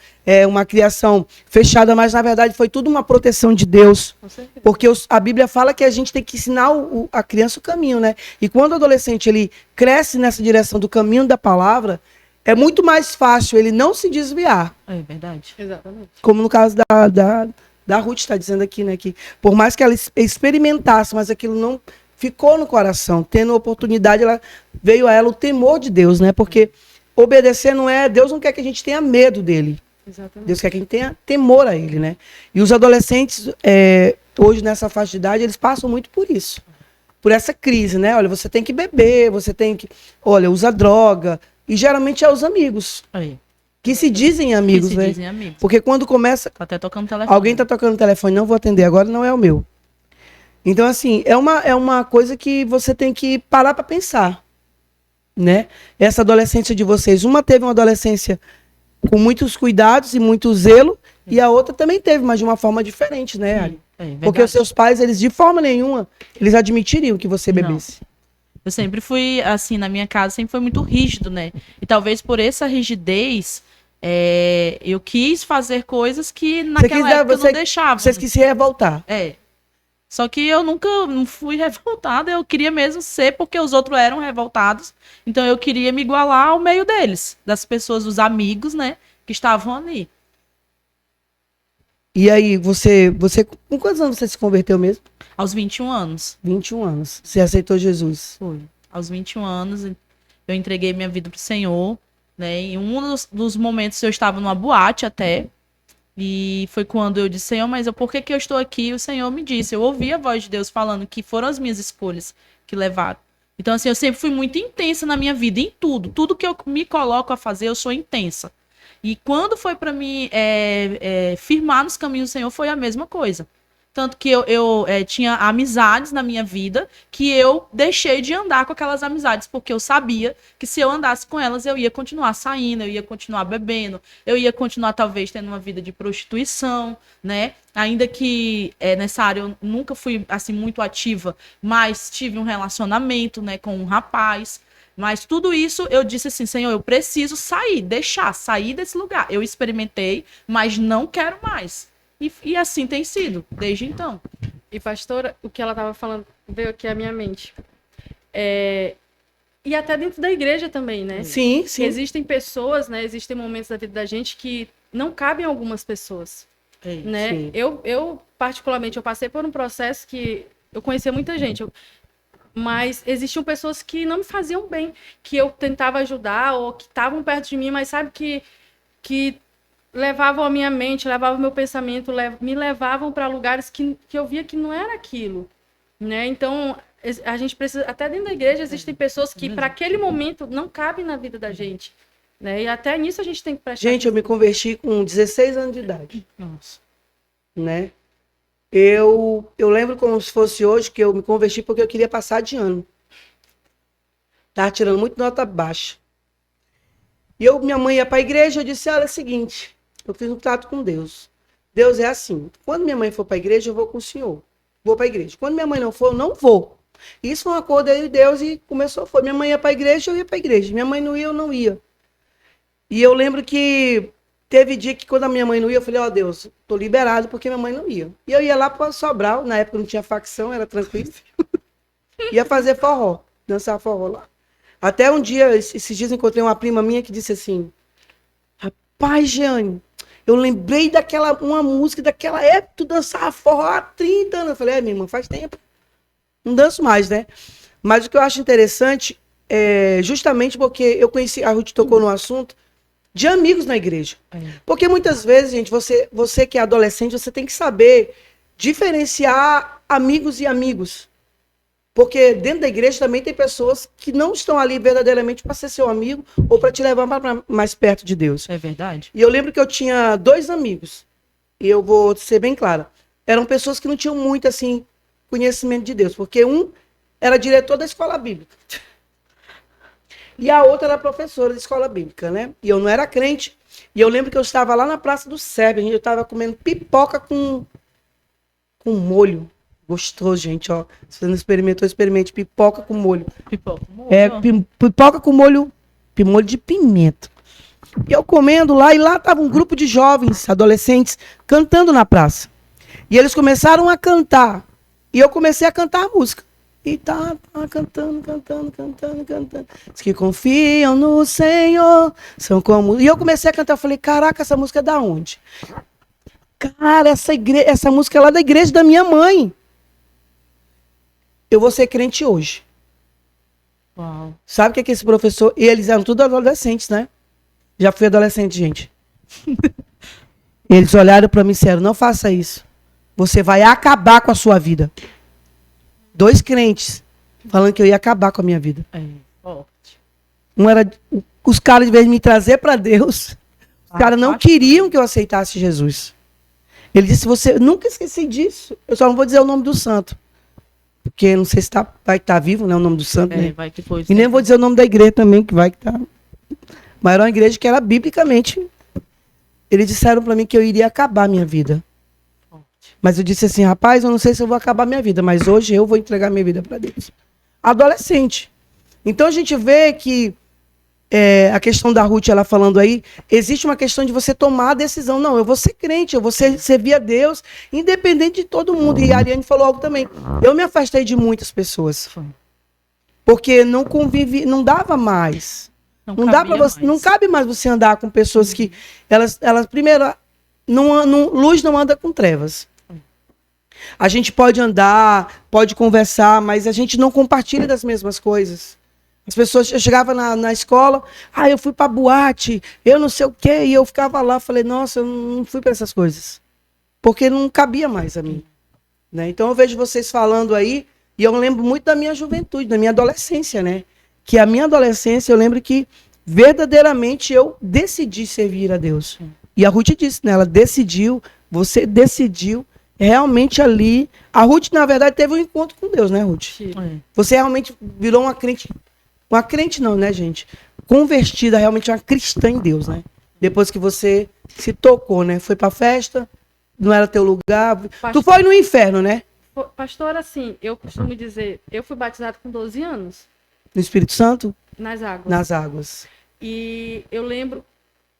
uma criação fechada, mas na verdade foi tudo uma proteção de Deus. Porque a Bíblia fala que a gente tem que ensinar a criança o caminho, né? E quando o adolescente ele cresce nessa direção do caminho da palavra, é muito mais fácil ele não se desviar. É verdade. exatamente. Como no caso da Ruth está dizendo aqui, né? Que por mais que ela experimentasse, mas aquilo não ficou no coração. Tendo oportunidade, veio a ela o temor de Deus, né? Porque obedecer não é... Deus não quer que a gente tenha medo dele. Exatamente. Deus quer que a gente tenha temor a ele, né? E os adolescentes, hoje nessa faixa de idade, eles passam muito por isso. Por essa crise, né? Olha, você tem que beber, você tem que... Olha, usa droga. E geralmente é os amigos. Aí. Que se dizem amigos, Que se né? dizem amigos. Porque quando começa... Tá até tocando telefone. Alguém tá tocando o telefone, não vou atender agora, não é o meu. Então, assim, é uma coisa que você tem que parar para pensar, né? Essa adolescência de vocês, uma teve uma adolescência com muitos cuidados e muito zelo, e a outra também teve, mas de uma forma diferente, né, Ari? Porque os seus pais, eles de forma nenhuma, eles admitiriam que você bebesse. Eu sempre fui, assim, na minha casa, sempre foi muito rígido, né? E talvez por essa rigidez, eu quis fazer coisas que naquela época eu não deixava. Vocês quis se revoltar. Só que eu nunca não fui revoltada, eu queria mesmo ser, porque os outros eram revoltados. Então eu queria me igualar ao meio deles, das pessoas, dos amigos, né, que estavam ali. E aí, você com quantos anos você se converteu mesmo? Aos 21 anos. 21 anos. Você aceitou Jesus? Foi. Aos 21 anos, eu entreguei minha vida pro Senhor, né, em um dos momentos eu estava numa boate até, e foi quando eu disse, Senhor, mas por que eu estou aqui? E o Senhor me disse, eu ouvi a voz de Deus falando que foram as minhas escolhas que levaram. Então, assim, eu sempre fui muito intensa na minha vida, em tudo. Tudo que eu me coloco a fazer, eu sou intensa. E quando foi para mim firmar nos caminhos do Senhor, foi a mesma coisa. Tanto que eu tinha amizades na minha vida que eu deixei de andar com aquelas amizades, porque eu sabia que se eu andasse com elas, eu ia continuar saindo, eu ia continuar bebendo, eu ia continuar talvez tendo uma vida de prostituição, né? Ainda que nessa área eu nunca fui assim muito ativa, mas tive um relacionamento, né, com um rapaz. Mas tudo isso eu disse assim, Senhor, eu preciso sair desse lugar. Eu experimentei, mas não quero mais. E assim tem sido, desde então. E pastora, o que ela estava falando veio aqui à minha mente. E até dentro da igreja também, né? Sim, sim. Existem pessoas, né? Existem momentos da vida da gente que não cabem a algumas pessoas, né? Sim. Eu, particularmente, eu passei por um processo que eu conhecia muita gente, mas existiam pessoas que não me faziam bem, que eu tentava ajudar ou que estavam perto de mim, mas sabe que levavam a minha mente, levavam o meu pensamento, me levavam para lugares que eu via que não era aquilo, né? Então, a gente precisa, até dentro da igreja, existem pessoas que, para aquele momento, não cabem na vida da gente, né? E até nisso a gente tem que prestar Gente, eu me converti com 16 anos de idade, Nossa. né? Eu lembro como se fosse hoje que eu me converti porque eu queria passar de ano. Tava tirando muito nota baixa. E minha mãe ia para a igreja, eu disse, olha, é o seguinte, eu fiz um trato com Deus. Deus é assim, quando minha mãe for para a igreja, eu vou com o senhor. Vou para a igreja. Quando minha mãe não for, eu não vou. Isso foi um acordo aí de Deus e começou, foi. Minha mãe ia para a igreja, eu ia para a igreja. Minha mãe não ia, eu não ia. E eu lembro que teve dia que quando a minha mãe não ia, eu falei, ó Deus, tô liberado porque minha mãe não ia. E eu ia lá para Sobral, na época não tinha facção, era tranquilo. Ia fazer forró, dançar forró lá. Até um dia, esses dias, encontrei uma prima minha que disse assim, rapaz, Jeane, eu lembrei uma música daquela época, tu dançava forró há 30 anos. Eu falei, minha irmã, faz tempo. Não danço mais, né? Mas o que eu acho interessante é justamente porque eu conheci, a Ruth tocou no assunto, de amigos na igreja. Porque muitas vezes, gente, você que é adolescente, você tem que saber diferenciar amigos e amigos. Porque dentro da igreja também tem pessoas que não estão ali verdadeiramente para ser seu amigo ou para te levar para mais perto de Deus. É verdade? E eu lembro que eu tinha 2 amigos, e eu vou ser bem clara, eram pessoas que não tinham muito, assim, conhecimento de Deus, porque um era diretor da escola bíblica, e a outra era professora de escola bíblica, né? E eu não era crente, e eu lembro que eu estava lá na Praça do Sérvio, eu estava comendo pipoca com molho. Gostoso, gente, ó. Se você não experimentou, experimente pipoca com molho. Pipoca com molho. Pipoca com molho de pimenta. E eu comendo lá, e lá tava um grupo de jovens, adolescentes, cantando na praça. E eles começaram a cantar. E eu comecei a cantar a música. E tá cantando. Diz que confiam no Senhor, são como... E eu comecei a cantar, eu falei, caraca, essa música é da onde? Cara, essa música é lá da igreja da minha mãe. Eu vou ser crente hoje. Uau. Sabe o que é que esse professor... E eles eram tudo adolescentes, né? Já fui adolescente, gente. Eles olharam para mim e disseram, não faça isso. Você vai acabar com a sua vida. 2 crentes falando que eu ia acabar com a minha vida. Forte. Um era... Os caras, de vez de me trazer para Deus, os caras não queriam que eu aceitasse Jesus. Ele disse, você... Nunca esqueci disso. Eu só não vou dizer o nome do santo. Porque não sei se vai estar vivo, né? O nome do santo, né? Vai que foi. E nem vou dizer o nome da igreja também, que vai que tá. Mas era uma igreja que era biblicamente. Eles disseram para mim que eu iria acabar a minha vida. Mas eu disse assim, rapaz, eu não sei se eu vou acabar a minha vida, mas hoje eu vou entregar minha vida para Deus. Adolescente. Então a gente vê que a questão da Ruth, ela falando aí, existe uma questão de você tomar a decisão. Não, eu vou ser crente, eu vou servir a Deus, independente de todo mundo. E a Ariane falou algo também. Eu me afastei de muitas pessoas. Porque não convive, não dava mais. Não dá para você, não cabe mais você andar com pessoas que elas primeiro, luz não anda com trevas. A gente pode andar, pode conversar, mas a gente não compartilha das mesmas coisas. As pessoas, eu chegava na escola, eu fui pra boate, eu não sei o quê, e eu ficava lá, falei, nossa, eu não fui para essas coisas. Porque não cabia mais a mim. Né? Então eu vejo vocês falando aí, e eu lembro muito da minha juventude, da minha adolescência, né? Que a minha adolescência, eu lembro que verdadeiramente eu decidi servir a Deus. E a Ruth disse, né? Ela decidiu, você decidiu realmente ali... A Ruth, na verdade, teve um encontro com Deus, né, Ruth? É. Você realmente virou uma crente... Uma crente não, né, gente? Convertida, realmente uma cristã em Deus, né? Depois que você se tocou, né? Foi pra festa, não era teu lugar. Tu foi no inferno, né? Pastor, assim, eu costumo dizer, eu fui batizada com 12 anos, No Espírito Santo, nas águas. nas águas. E eu lembro,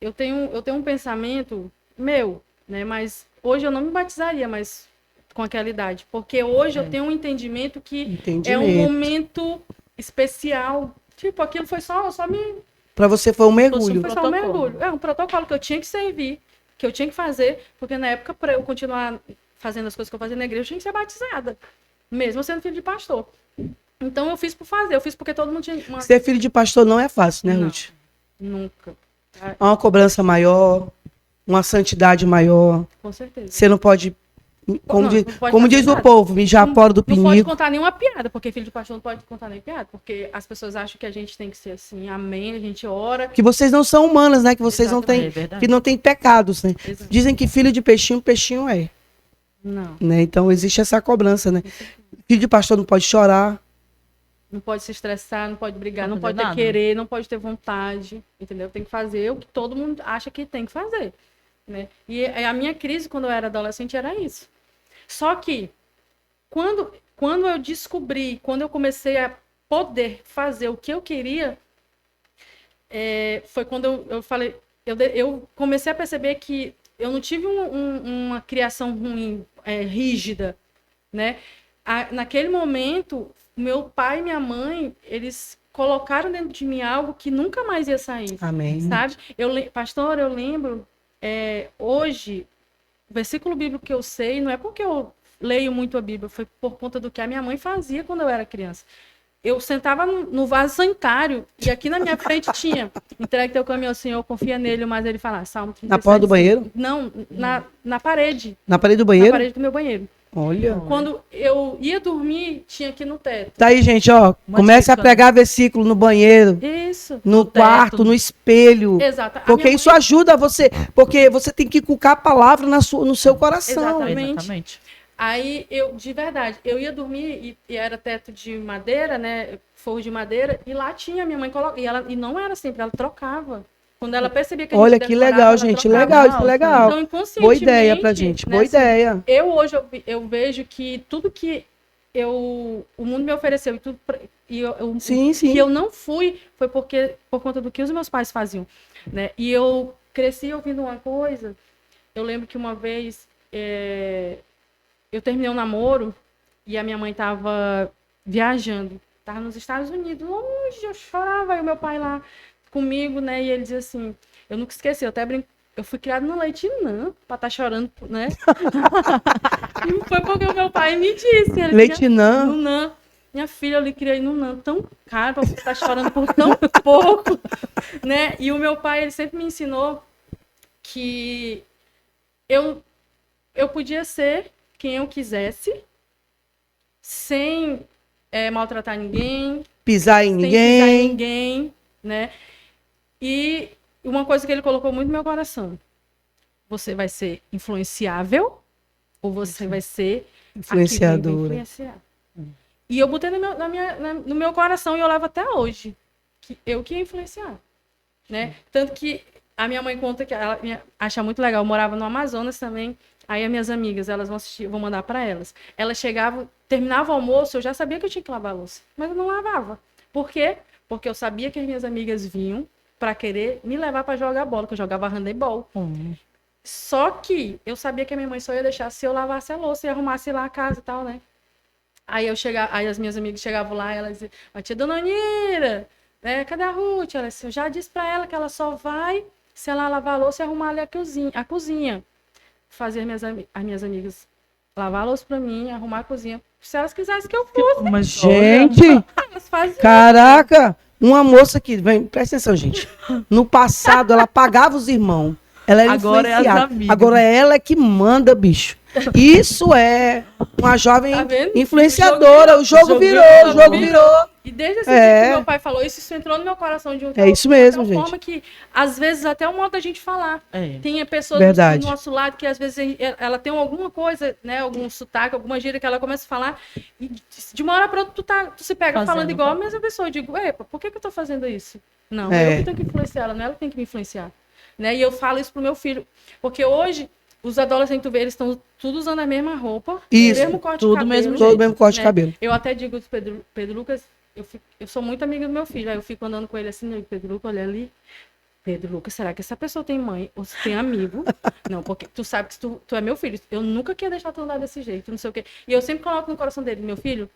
eu tenho um pensamento meu, né? Mas hoje eu não me batizaria mais com aquela idade. Porque hoje eu tenho um entendimento que é um momento especial. Tipo, aquilo foi só me... Pra você foi um mergulho. Foi só um mergulho. É um protocolo que eu tinha que servir, que eu tinha que fazer, porque na época, para eu continuar fazendo as coisas que eu fazia na igreja, eu tinha que ser batizada, mesmo sendo filho de pastor. Então eu fiz por fazer, eu fiz porque todo mundo tinha uma... Ser filho de pastor não é fácil, né, Não. Ruth? Nunca. Há uma cobrança maior, uma santidade maior. Com certeza. Você não pode, como, Não, diz, não pode como fazer diz o nada. povo, mijar fora do Não pode pinico. contar nenhuma piada, porque filho de pastor não pode contar nem piada, porque as pessoas acham que a gente tem que ser assim, amém, a gente ora. Que vocês não são humanas, né? Que vocês não têm, É verdade. que não têm pecados, né? Exato. Dizem que filho de peixinho, peixinho é. Não, Né? Então existe essa cobrança, né? Filho de pastor não pode chorar. não pode se estressar, não pode brigar, Não não pode pode ter nada. querer, não pode ter vontade, entendeu? Tem que fazer o que todo mundo acha que tem que fazer, né? E a minha crise quando eu era adolescente era isso. Só que quando eu descobri, quando eu comecei a poder fazer o que eu queria, foi quando eu falei, eu comecei a perceber que eu não tive uma criação ruim, rígida, né? Naquele momento, meu pai e minha mãe, eles colocaram dentro de mim algo que nunca mais ia sair, Amém. sabe? Pastor, eu lembro, hoje, o versículo bíblico que eu sei, não é porque eu leio muito a Bíblia, foi por conta do que a minha mãe fazia quando eu era criança. Eu sentava no vaso sanitário e aqui na minha frente tinha: entregue teu caminho ao Senhor, confia nele, mas ele fala, Salmo 37. Na porta do banheiro? Não, na parede. Na parede do Na banheiro? parede do meu banheiro. Olha. Quando eu ia dormir, tinha aqui no teto. Tá aí, gente, ó. Uma Comece a dica. pregar versículo no banheiro, Isso. no teto. quarto, no espelho. Exato. A Porque minha isso mãe- ajuda você. Porque você tem que cucar a palavra no seu coração. Exatamente. Exatamente. Aí de verdade, eu ia dormir e era teto de madeira, né? Forro de madeira, e lá tinha, minha mãe colocava. E não era sempre, ela trocava. Quando ela percebia que a Olha gente que decorava, legal, ela gente. trocava. Legal, isso é Então, legal. Então, inconscientemente, Boa ideia pra gente. Boa né, assim, ideia. Hoje eu vejo que tudo que o mundo me ofereceu Sim, sim. que eu não fui foi por conta do que os meus pais faziam, né? E eu cresci ouvindo uma coisa. Eu lembro que uma vez eu terminei um namoro e a minha mãe estava viajando, estava nos Estados Unidos, longe, eu chorava, e o meu pai lá comigo, né? E ele dizia assim, eu nunca esqueci, eu até brinco, eu fui criada no leite Nã, pra estar chorando, né? E foi porque o meu pai me disse. Ele Leite Nã? No Nã. Minha filha, eu lhe criei no Nã tão caro pra você estar chorando por tão pouco, né? E o meu pai, ele sempre me ensinou que eu podia ser quem eu quisesse, sem maltratar ninguém, Pisar em sem pisar em ninguém. ninguém, né? E uma coisa que ele colocou muito no meu coração: você vai ser influenciável ou você vai ser Influenciadora. influenciar. E eu botei no meu coração e eu levo até hoje que eu que ia influenciar, né? Tanto que a minha mãe conta que ela acha muito legal. Eu morava no Amazonas também. Aí as minhas amigas, elas vão assistir, eu vou mandar para elas. Elas chegavam, terminava o almoço, eu já sabia que eu tinha que lavar a louça, mas eu não lavava. Por quê? Porque eu sabia que as minhas amigas vinham para querer me levar para jogar bola, que eu jogava handebol. Só que eu sabia que a minha mãe só ia deixar se eu lavasse a louça e arrumasse lá a casa e tal, né? Aí aí as minhas amigas chegavam lá e elas diziam: a tia Dona Nira, cadê a Ruth? Ela disse, eu já disse para ela que ela só vai se ela lavar a louça e arrumar ali a cozinha. Fazer as minhas amigas lavar a louça para mim, arrumar a cozinha, se elas quisessem que eu fosse. Mas Gente, Elas faziam. caraca, uma moça que vem, presta atenção, gente. No passado ela pagava os irmãos. Ela era Agora é as influenciada. amigas. Agora é ela que manda, bicho. Isso é uma jovem Tá vendo? influenciadora. O jogo virou, o jogo virou. E desde esse dia que meu pai falou isso entrou no meu coração de um É isso mesmo, de uma gente. forma que, às vezes, até o modo da gente falar. É. Tem pessoas Verdade. do nosso lado que, às vezes, ela tem alguma coisa, né? Algum sotaque, alguma gíria que ela começa a falar. E de uma hora para outra, tu se pega falando igual a mesma pessoa. Eu digo, epa, por que eu tô fazendo isso? Não, eu que tenho que influenciar ela, não é ela que tem que me influenciar. Né? E eu falo isso pro meu filho. Porque hoje, os adolescentes, tu vê, eles estão tudo usando a mesma roupa. Isso. O mesmo corte Tudo de cabelo. mesmo Todo mesmo corte de cabelo. Eu até digo pro Pedro Lucas, eu sou muito amiga do meu filho. Aí eu fico andando com ele assim, eu digo, Pedro Lucas, olha ali. Pedro Lucas, será que essa pessoa tem mãe ou se tem amigo? Não, porque tu sabe que tu é meu filho. Eu nunca queria deixar tu andar desse jeito, não sei o quê. E eu sempre coloco no coração dele, meu filho,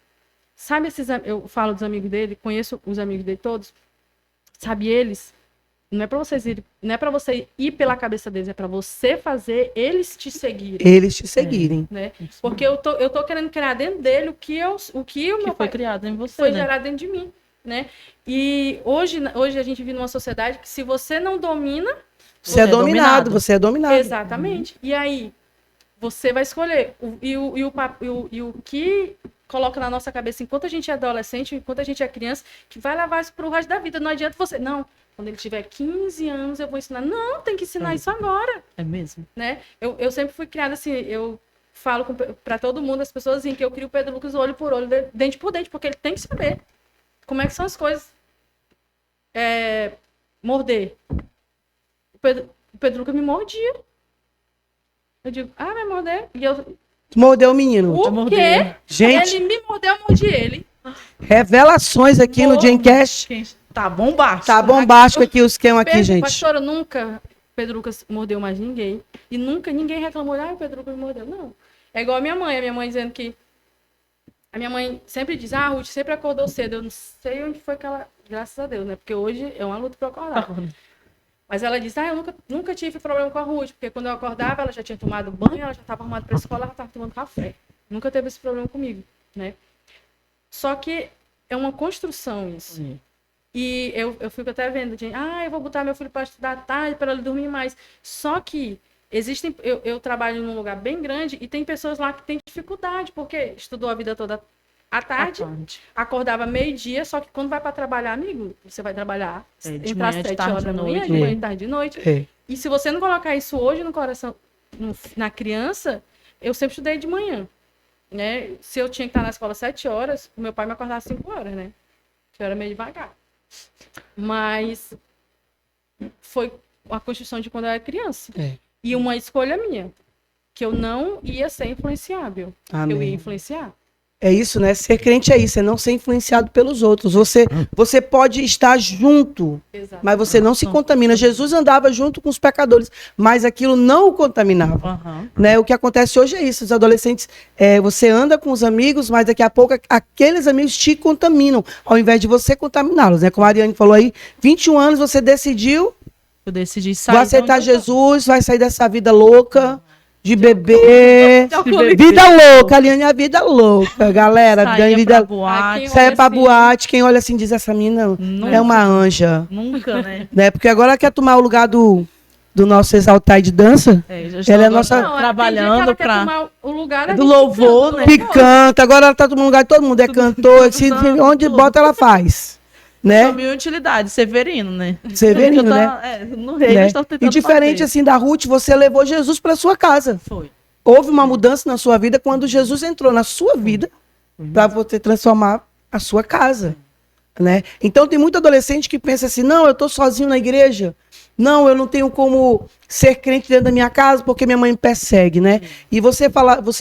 sabe eu falo dos amigos dele, conheço os amigos dele todos, sabe eles? Não é para você ir pela cabeça deles, é para você fazer eles te seguirem. Eles te seguirem. Né? Porque eu tô querendo criar dentro dele o que o meu pai foi criado em você, foi né? gerado dentro de mim, né? E hoje a gente vive numa sociedade que se você não domina, Você é dominado, você é dominado. exatamente. E aí você vai escolher e o que coloca na nossa cabeça enquanto a gente é adolescente, enquanto a gente é criança, que vai levar isso pro resto da vida. Não adianta você, não. Quando ele tiver 15 anos, eu vou ensinar. Não, tem que ensinar isso agora. É mesmo? Né? Eu sempre fui criada assim, eu falo para todo mundo, as pessoas assim, que eu crio o Pedro Lucas olho por olho, dente por dente, porque ele tem que saber como é que são as coisas. Morder. O Pedro Lucas me mordia. Eu digo, vai morder. E eu, Mordeu o menino. o quê? Gente, Ele me mordeu, eu mordi ele. revelações aqui no Gencast. Tá bombástico. Tá bombástico aqui o esquema aqui, gente. Pastora, nunca Pedro Lucas mordeu mais ninguém. E nunca ninguém reclamou, o Pedro Lucas me mordeu. Não. É igual a minha mãe dizendo que... A minha mãe sempre diz, Ruth sempre acordou cedo. Eu não sei onde foi que ela... Graças a Deus, né? Porque hoje é uma luta pra acordar. Mas ela diz, eu nunca tive problema com a Ruth. Porque quando eu acordava, ela já tinha tomado banho, ela já estava arrumada pra escola, ela estava tomando café. Nunca teve esse problema comigo, né? Só que é uma construção isso. E eu fico até vendo, eu vou botar meu filho para estudar à tarde, para ele dormir mais. Só que eu trabalho num lugar bem grande e tem pessoas lá que têm dificuldade, porque estudou a vida toda à tarde, acordava meio-dia, só que quando vai para trabalhar, amigo, você vai trabalhar entre as 7 horas da manhã, de manhã, tarde de noite. E se você não colocar isso hoje no coração, na criança, eu sempre estudei de manhã. Né? Se eu tinha que estar na escola às 7 horas, o meu pai me acordava às 5 horas, né? Eu era meio devagar. Mas foi a construção de quando eu era criança. E uma escolha minha, que eu não ia ser influenciável. Amém. Eu ia influenciar. É isso, né? Ser crente é isso, é não ser influenciado pelos outros. Você pode estar junto, Exato. mas você não se contamina. Jesus andava junto com os pecadores, mas aquilo não o contaminava. Né? O que acontece hoje é isso. Os adolescentes, você anda com os amigos, mas daqui a pouco aqueles amigos te contaminam, ao invés de você contaminá-los. Né? Como a Ariane falou aí, 21 anos você decidiu, eu decidi sair. vou aceitar Jesus, vai sair dessa vida louca. De beber, vida louca, Aliane, a vida louca, galera. Saia pra boate, quem olha assim diz, essa menina é uma anja. Nunca, né? Porque agora ela quer tomar o lugar do nosso exaltar de dança. Ela é nossa... trabalhando pra... o lugar do louvor, né? Que canta, agora ela tá tomando lugar de todo mundo, é cantor, onde bota ela faz. Né? Minha utilidade, Severino, né? Severino, né? No reino, né? Estou tentando e diferente fazer. assim da Ruth, você levou Jesus para sua casa. Foi. Houve uma mudança na sua vida quando Jesus entrou na sua vida para você transformar a sua casa. Né? Então tem muito adolescente que pensa assim, não, eu estou sozinho na igreja. Não, eu não tenho como ser crente dentro da minha casa porque minha mãe me persegue, né? E você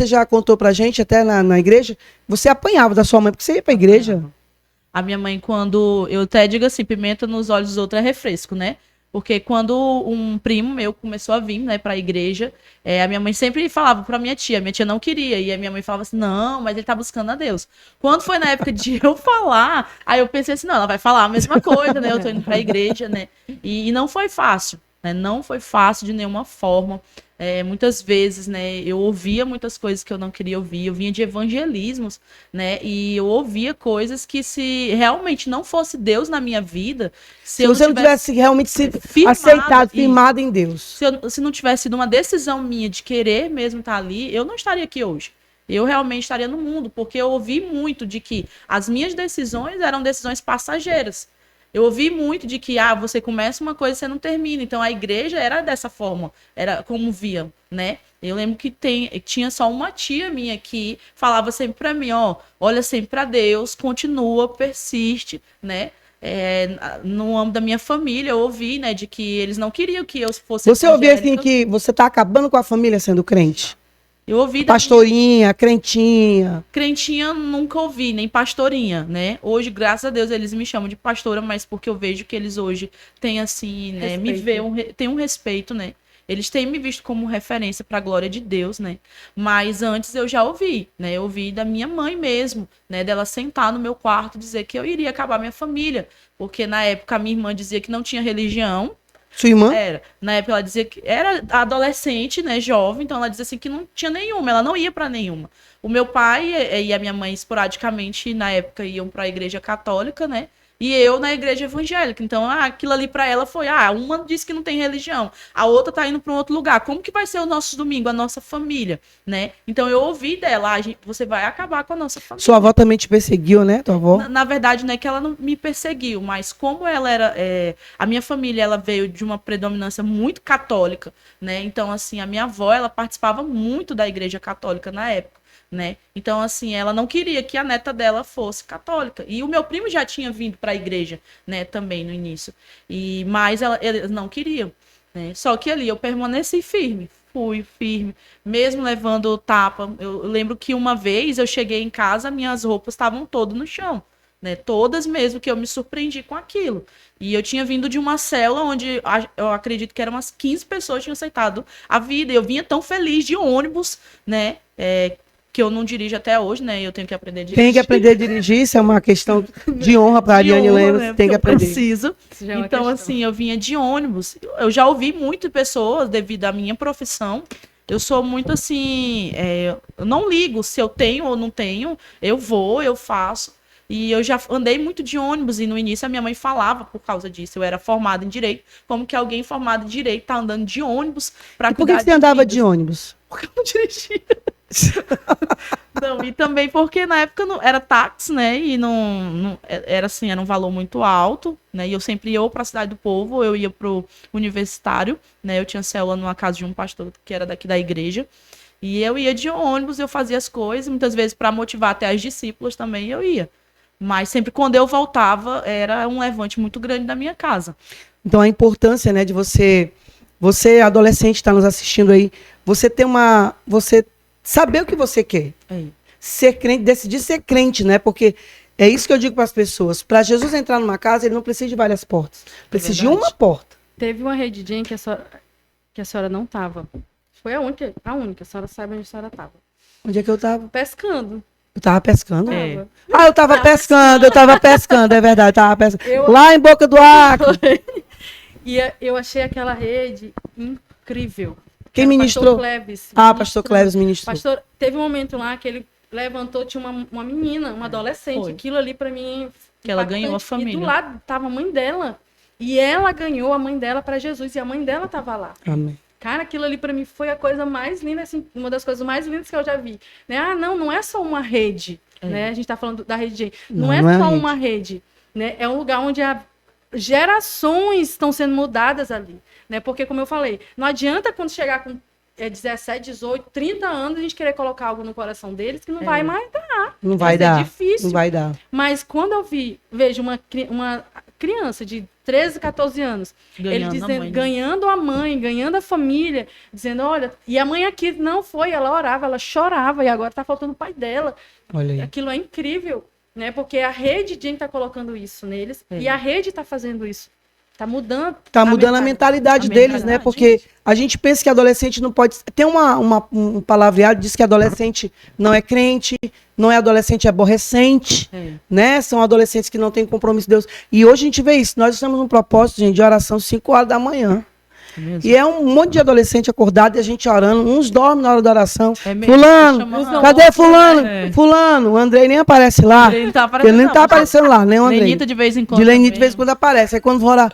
já contou pra gente até na igreja, você apanhava da sua mãe porque você ia pra igreja. A minha mãe, quando... Eu até digo assim, pimenta nos olhos dos outros é refresco, né? Porque quando um primo meu começou a vir, né, pra igreja, a minha mãe sempre falava pra minha tia não queria. E a minha mãe falava assim, não, mas ele tá buscando a Deus. Quando foi na época de eu falar, aí eu pensei assim, não, ela vai falar a mesma coisa, né? Eu tô indo pra igreja, né? E não foi fácil, né? Não foi fácil de nenhuma forma. Muitas vezes, né, eu ouvia muitas coisas que eu não queria ouvir, eu vinha de evangelismos, né, e eu ouvia coisas que se realmente não fosse Deus na minha vida, Se você não tivesse realmente se aceitado, firmado em Deus. Se não tivesse sido uma decisão minha de querer mesmo estar ali, eu não estaria aqui hoje. Eu realmente estaria no mundo, porque eu ouvi muito de que as minhas decisões eram decisões passageiras. Eu ouvi muito de que, você começa uma coisa e você não termina. Então, a igreja era dessa forma, era como via, né? Eu lembro que tinha só uma tia minha que falava sempre pra mim, olha sempre pra Deus, continua, persiste, né? No âmbito da minha família, eu ouvi, né, de que eles não queriam que eu fosse Você ouvia assim que você tá acabando com a família sendo crente? Eu ouvi pastorinha, crentinha. Crentinha nunca ouvi, nem pastorinha, né? Hoje, graças a Deus, eles me chamam de pastora, mas porque eu vejo que eles hoje têm assim, né, tem um respeito, né? Eles têm me visto como referência para a glória de Deus, né? Mas antes eu já ouvi, né? Eu ouvi da minha mãe mesmo, né? Dela sentar no meu quarto dizer que eu iria acabar minha família, porque na época a minha irmã dizia que não tinha religião. Sua irmã? Era. Na época ela dizia que era adolescente, né, jovem, então ela dizia assim que não tinha nenhuma, ela não ia para nenhuma. O meu pai e a minha mãe esporadicamente na época iam para a igreja católica, né? E eu na igreja evangélica. Então, aquilo ali para ela foi, uma disse que não tem religião, a outra tá indo para um outro lugar. Como que vai ser o nosso domingo, a nossa família, né? Então eu ouvi dela, você vai acabar com a nossa família. Sua avó também te perseguiu, né, tua avó? Na verdade, não é que ela não me perseguiu, mas como ela era, a minha família, ela veio de uma predominância muito católica, né? Então, assim, a minha avó, ela participava muito da igreja católica na época. Né? Então, assim, ela não queria que a neta dela fosse católica. E o meu primo já tinha vindo para a igreja, né, também no início. Mas eles não queriam, né? Só que ali eu permaneci firme, fui firme, mesmo levando tapa. Eu lembro que uma vez eu cheguei em casa, minhas roupas estavam todas no chão, né? Todas mesmo, que eu me surpreendi com aquilo. E eu tinha vindo de uma célula onde eu acredito que eram umas 15 pessoas que tinham aceitado a vida. Eu vinha tão feliz de ônibus, né? Que eu não dirijo até hoje, né? Eu tenho que aprender a dirigir. Tem que aprender a dirigir, isso é uma questão de honra para a Ariane Lemos, né? Tem que aprender. Preciso. Então, assim, eu vinha de ônibus. Eu já ouvi muito pessoas devido à minha profissão. Eu sou muito assim, eu não ligo se eu tenho ou não tenho, eu vou, eu faço. E eu já andei muito de ônibus e no início a minha mãe falava por causa disso. Eu era formada em Direito, como que alguém formado em Direito tá andando de ônibus para cuidar. Por que você andava de ônibus? Porque eu não dirigia. Não, e também porque na época não, era táxi, né? E não era assim, era um valor muito alto, né? E eu sempre ia ou para a Cidade do Povo, ou eu ia pro Universitário, né? Eu tinha célula numa casa de um pastor que era daqui da igreja. E eu ia de ônibus, eu fazia as coisas, muitas vezes para motivar até as discípulas também eu ia. Mas sempre quando eu voltava, era um levante muito grande da minha casa. Então a importância, né, de você adolescente está nos assistindo aí, você saber o que você quer. Ser crente, decidir ser crente, né? Porque é isso que eu digo para as pessoas. Para Jesus entrar numa casa, ele não precisa de várias portas. Precisa de uma porta. Teve uma rede de que a senhora não estava. Foi a única. A senhora sabe onde a senhora estava. Onde é que eu estava? Pescando. Eu estava pescando? É. Eu estava pescando, é verdade, eu estava pescando. Lá em Boca do Acre. E eu achei aquela rede incrível. Quem ministrou? Pastor Cleves. Pastor Cleves ministrou. Pastor, teve um momento lá que ele levantou, tinha uma menina, uma adolescente. Foi. Aquilo ali pra mim... Que ela ganhou a família. E do lado tava a mãe dela. E ela ganhou a mãe dela pra Jesus. E a mãe dela tava lá. Amém. Cara, aquilo ali pra mim foi a coisa mais linda, assim, uma das coisas mais lindas que eu já vi. Né? Não é só uma rede. Né? A gente tá falando da rede. Não é só uma rede. Né? É um lugar onde gerações estão sendo mudadas ali. Né? Porque, como eu falei, não adianta quando chegar com 17, 18, 30 anos a gente querer colocar algo no coração deles que não vai mais dar. Não vai dar. É difícil. Não vai dar. Mas quando eu vejo uma criança de 13, 14 anos, ganhando a mãe, ganhando a família, dizendo, olha, e a mãe aqui não foi, ela orava, ela chorava, e agora tá faltando o pai dela. Olha aí. Aquilo é incrível, né? Porque a rede de tá colocando isso neles, e a rede tá fazendo isso. Tá mudando. Tá mudando a mentalidade deles, né? Porque a gente pensa que adolescente não pode... Tem um palavreado que diz que adolescente não é crente, não é adolescente, é aborrecente, né? São adolescentes que não têm compromisso com Deus. E hoje a gente vê isso. Nós estamos num propósito, gente, de oração 5 horas da manhã. mesmo. E é um monte de adolescente acordado e a gente orando. Uns dormem na hora da oração. É mesmo, Fulano, chamando cadê outro, fulano? né? Fulano, o Andrei nem aparece lá. Ele não tá Porque ele nem tá aparecendo lá, nem o Andrei. Lenita de vez em quando. De Lenita de também. vez em quando aparece. Aí quando for orar,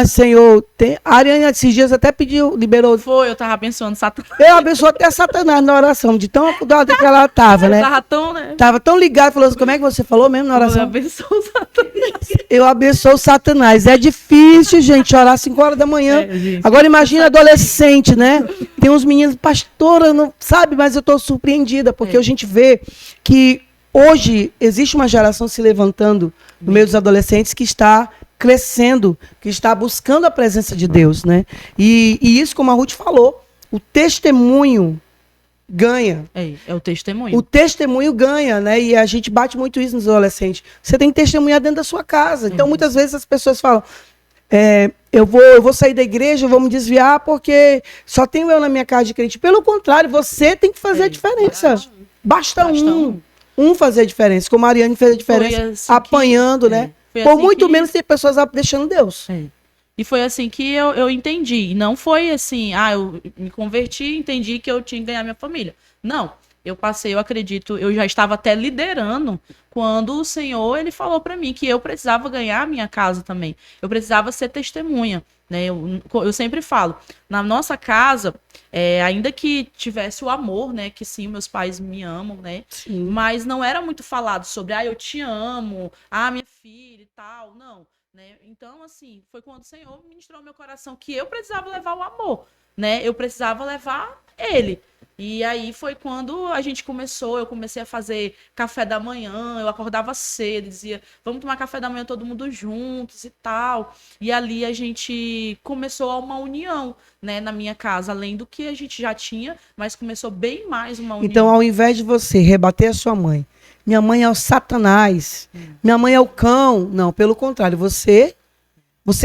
Senhor, a Ariane esses dias até pediu, liberou. Foi, eu tava abençoando Satanás. Eu abençoo até Satanás na oração, de tão acordada que ela tava, né? Tava tão, né? Tava tão ligado, falou assim, como é que você falou mesmo na Eu oração? abençoo Satanás. Eu abençoo Satanás. É difícil, gente, orar 5 horas da manhã. Gente. Agora imagina adolescente, né? Tem uns meninos, pastora, não sabe, mas eu tô surpreendida, porque a gente vê que hoje existe uma geração se levantando no meio dos adolescentes que está crescendo, que está buscando a presença de Deus, né? E isso, como a Ruth falou, o testemunho ganha. É o testemunho. O testemunho ganha, né? E a gente bate muito isso nos adolescentes. Você tem que testemunhar dentro da sua casa. Então, muitas vezes as pessoas falam, eu vou sair da igreja, eu vou me desviar porque só tenho eu na minha casa de crente. Pelo contrário, você tem que fazer a diferença. Basta um fazer a diferença. Como a Ariane fez a diferença, assim apanhando, né? Foi Por assim muito que- menos tem pessoas deixando Deus. E foi assim que eu entendi. E não foi assim, eu me converti, entendi que eu tinha que ganhar minha família. Não. Eu acredito, eu já estava até liderando quando o Senhor, ele falou para mim que eu precisava ganhar a minha casa também. Eu precisava ser testemunha, né? Eu sempre falo, na nossa casa, ainda que tivesse o amor, né? Que sim, meus pais me amam, né? Sim. Mas não era muito falado sobre, eu te amo, minha filha e tal, não. Né? Então, assim, foi quando o Senhor ministrou no meu coração que eu precisava levar o amor, né? Eu precisava levar ele. E aí foi quando eu comecei a fazer café da manhã, eu acordava cedo, dizia, vamos tomar café da manhã todo mundo juntos e tal. E ali a gente começou uma união, né, na minha casa, além do que a gente já tinha, mas começou bem mais uma união. Então, ao invés de você rebater a sua mãe, minha mãe é o Satanás, minha mãe é o cão. Não, pelo contrário, você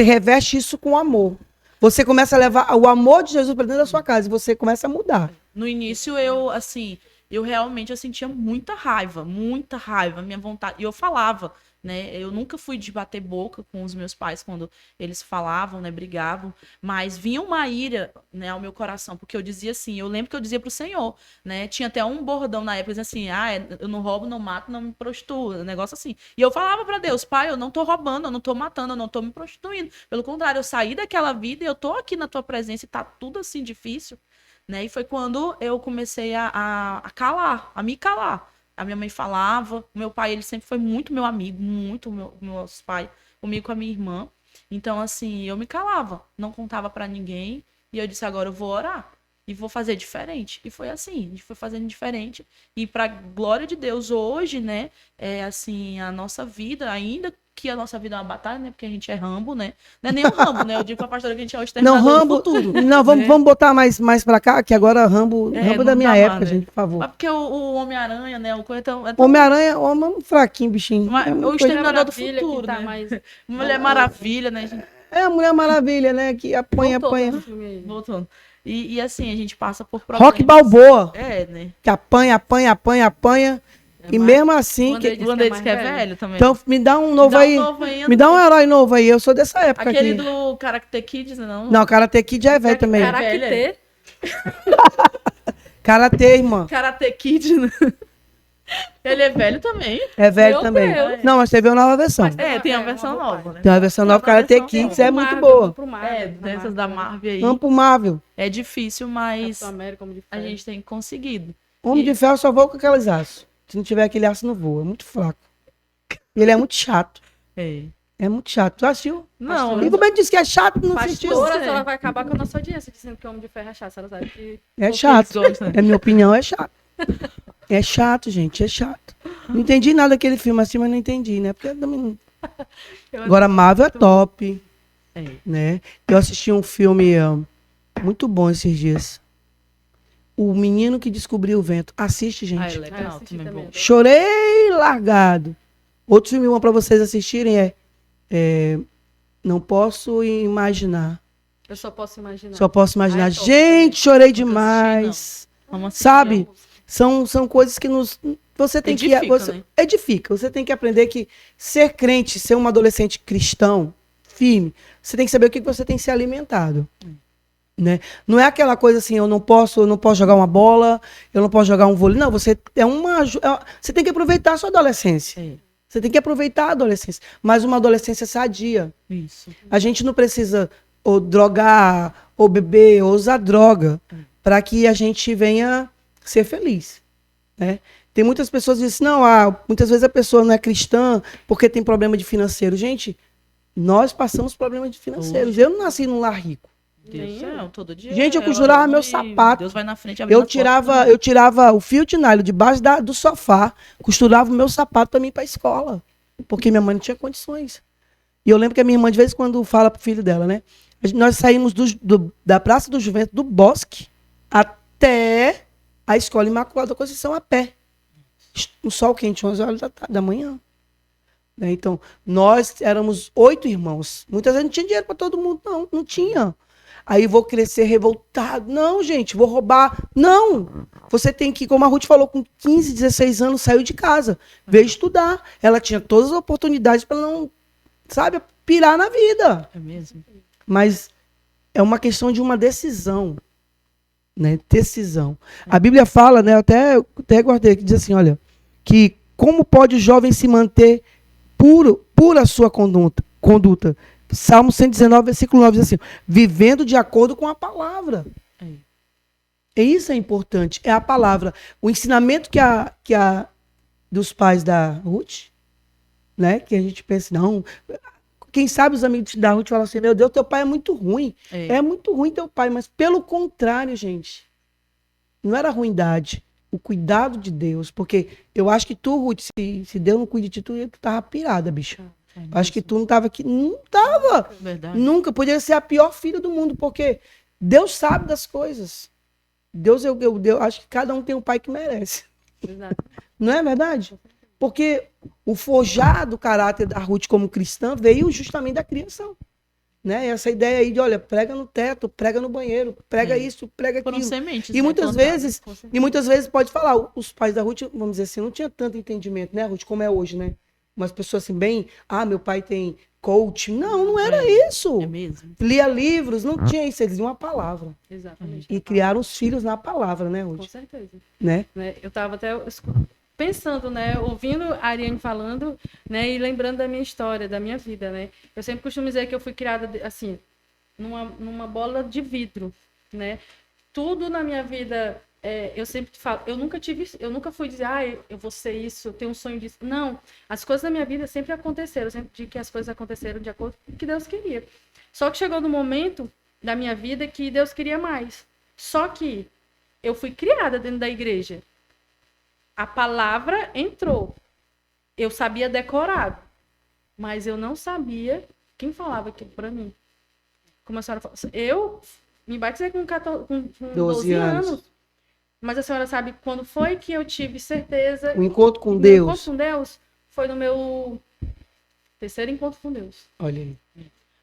reveste isso com amor. Você começa a levar o amor de Jesus para dentro da sua casa e você começa a mudar. No início, eu realmente sentia muita raiva, minha vontade. E eu falava, né? Eu nunca fui de bater boca com os meus pais quando eles falavam, né? Brigavam. Mas vinha uma ira, né, ao meu coração, porque eu dizia assim, eu lembro que eu dizia pro Senhor, né? Tinha até um bordão na época, dizia assim, eu não roubo, não mato, não me prostituo, um negócio assim. E eu falava para Deus, pai, eu não tô roubando, eu não tô matando, eu não tô me prostituindo. Pelo contrário, eu saí daquela vida e eu tô aqui na tua presença e tá tudo assim difícil. Né? E foi quando eu comecei a me calar. A minha mãe falava, o meu pai, ele sempre foi muito meu amigo, meus pais, comigo, com a minha irmã. Então, assim, eu me calava, não contava pra ninguém. E eu disse, agora eu vou orar e vou fazer diferente. E foi assim, a gente foi fazendo diferente. E pra glória de Deus, hoje, né, a nossa vida, ainda que a nossa vida é uma batalha, né, porque a gente é Rambo, né, não é nem um Rambo, né, eu digo pra pastora que a gente é o Não, exterminador Rambo, do futuro. não, vamos botar mais pra cá, que agora Rambo Não da minha dá época, mais, né? gente, por favor. Mas porque o Homem-Aranha, né, o coisa é tão... Homem-Aranha, homem fraquinho, bichinho. Mas É uma o coisa- exterminador do Maravilha, que futuro, tá né? mais- Mulher Maravilha, né, gente? É a Mulher Maravilha, né, que apanha. Voltou no filme aí. Voltando. E assim, a gente passa por problemas. Rock Balboa, Né? que apanha. E mesmo assim, Quando ele diz Quando que é ele diz que é mais velho também. então me dá um novo Dá um aí. novo aí, Me dá um herói novo aí, eu sou dessa época Aquele aqui. do Karate Kid, não? Não, Karate Kid já é velho também. Karate. Karate, irmã. Karate Kid, né? Ele é velho também. É velho Meu também. Deus. Não, mas teve uma nova versão. Tem a uma versão boa nova, parte. né? Tem uma versão nova, Uma Karate versão Kids, nova. é muito boa. Dessas da Marvel aí. Vamos pro Marvel. É difícil, mas Capitão América, Homem de a Ferro. gente tem conseguido. Homem de Ferro só voa com aqueles aços. Se não tiver aquele aço, não voa. É muito fraco. E ele é muito chato. É muito chato. Tu assistiu? Não, E como é que disse que é chato, não assistiu? Pastora, ela vai acabar com a nossa audiência dizendo que o Homem de Ferro é chato. Ela sabe que... É chato. eles gostam. É minha opinião, é chato. É chato, gente, é chato. Não entendi nada daquele filme assim, mas não entendi, né? Porque eu também não... Agora, Marvel é top, né? Eu assisti um filme muito bom esses dias. O Menino que Descobriu o Vento. Assiste, gente. É legal, assisti também também. bom. Chorei largado. Outro filme bom pra vocês assistirem é Não Posso Imaginar. Eu só posso imaginar. Só posso imaginar. Ah, é top Gente, chorei assisti, demais. Vamos assistir. Sabe? São coisas que nos... Você tem Edifica, que... Você, né? edifica. Você tem que aprender que ser crente, ser um adolescente cristão, firme, você tem que saber o que você tem se alimentado. né? Não é aquela coisa assim, eu não posso jogar uma bola, eu não posso jogar um vôlei. Não, você você tem que aproveitar a sua adolescência. É, Você tem que aproveitar a adolescência, mas uma adolescência sadia. isso. A gente não precisa ou drogar, ou beber, ou usar droga para que a gente venha ser feliz, né? Tem muitas pessoas que dizem, não, muitas vezes a pessoa não é cristã porque tem problema de financeiro. Gente, nós passamos problemas de financeiros. Eu não nasci num lar rico. Deus do céu, todo dia. Gente, eu é costurava orando meu e sapato. Deus vai na frente abrindo Eu as portas. tirava o fio de nylon debaixo do sofá, costurava o meu sapato para mim ir para a escola, porque minha mãe não tinha condições. E eu lembro que a minha irmã, de vez em quando, fala pro filho dela, né? Nós saímos da Praça do Juventus, do Bosque, até a Escola Imaculada da Conceição a pé. No sol quente, 11 horas da manhã. Né? Então, nós éramos 8 irmãos. Muitas vezes não tinha dinheiro para todo mundo, não tinha. Aí vou crescer revoltado. Não, gente, vou roubar. Não! Você tem que, como a Ruth falou, com 15, 16 anos, saiu de casa. Veio estudar. Ela tinha todas as oportunidades para não, sabe, pirar na vida. É mesmo? Mas é uma questão de uma decisão. Né? Decisão. A Bíblia fala, né? Até guardei, que diz assim, olha, que como pode o jovem se manter pura a sua conduta? Salmo 119, versículo 9 diz assim, vivendo de acordo com a palavra. E isso é importante, é a palavra. O ensinamento que dos pais da Ruth, né? Que a gente pensa, não. Quem sabe os amigos da Ruth falam assim, meu Deus, teu pai é muito ruim. É muito ruim teu pai, mas pelo contrário, gente, não era ruindade, o cuidado de Deus. Porque eu acho que tu, Ruth, se Deus não cuida de ti, tu tava pirada, bicha. Acho que tu não tava aqui. Não tava. Verdade. Nunca. Poderia ser a pior filha do mundo, porque Deus sabe das coisas. Deus, eu acho que cada um tem um pai que merece. Exato. Não é verdade? Porque o forjar do caráter da Ruth como cristã veio justamente da criação. Né? Essa ideia aí de, olha, prega no teto, prega no banheiro, prega isso, prega Foram aquilo. sementes. E né, plantadas. muitas vezes pode falar, os pais da Ruth, vamos dizer assim, não tinha tanto entendimento, né, Ruth, como é hoje, né? Umas pessoas assim, bem, meu pai tem coach. Não era isso. É mesmo? Lia livros, não tinha isso, eles liam a palavra. Exatamente. E criaram os filhos na palavra, né, Com Ruth? certeza. Né? Né? Eu estava até pensando, né, ouvindo a Ariane falando, né, e lembrando da minha história, da minha vida, né. Eu sempre costumo dizer que eu fui criada assim, numa bola de vidro, né. Tudo na minha vida, eu sempre falo, eu nunca fui dizer, eu vou ser isso, eu tenho um sonho disso. Não, as coisas na minha vida sempre aconteceram, eu sempre digo que as coisas aconteceram de acordo com o que Deus queria. Só que chegou no momento da minha vida que Deus queria mais. Só que eu fui criada dentro da igreja. A palavra entrou. Eu sabia decorado, mas eu não sabia quem falava aquilo para mim. Como a senhora falou, eu me batizei com 12 anos. Mas a senhora sabe quando foi que eu tive certeza? O encontro com O Deus. encontro com Deus foi no meu terceiro encontro com Deus. Olha aí.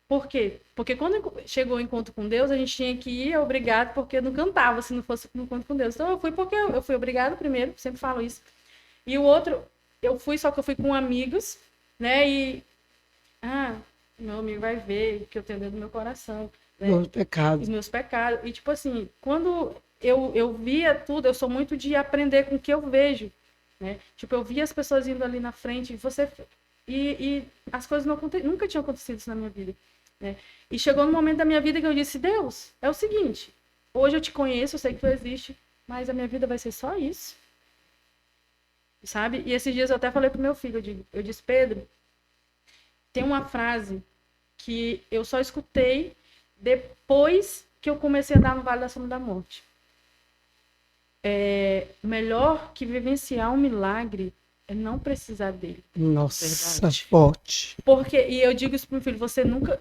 Por quê? Porque quando chegou o encontro com Deus, a gente tinha que ir obrigado, porque não cantava se não fosse no encontro com Deus. Então eu fui porque eu fui obrigado primeiro, sempre falo isso. E o outro, só que eu fui com amigos, né? E meu amigo vai ver o que eu tenho dentro do meu coração. Né? Meus pecados. Os meus pecados. E tipo assim, quando eu via tudo, eu sou muito de aprender com o que eu vejo. Né? Tipo, eu via as pessoas indo ali na frente, e as coisas nunca tinham acontecido isso na minha vida. Né? E chegou no momento da minha vida que eu disse, Deus, é o seguinte, hoje eu te conheço, eu sei que tu existe, mas a minha vida vai ser só isso. Sabe? E esses dias eu até falei pro meu filho, eu disse, Pedro, tem uma frase que eu só escutei depois que eu comecei a andar no Vale da Sombra da Morte. Melhor que vivenciar um milagre é não precisar dele. Nossa, Verdade. forte. E eu digo isso pro meu filho,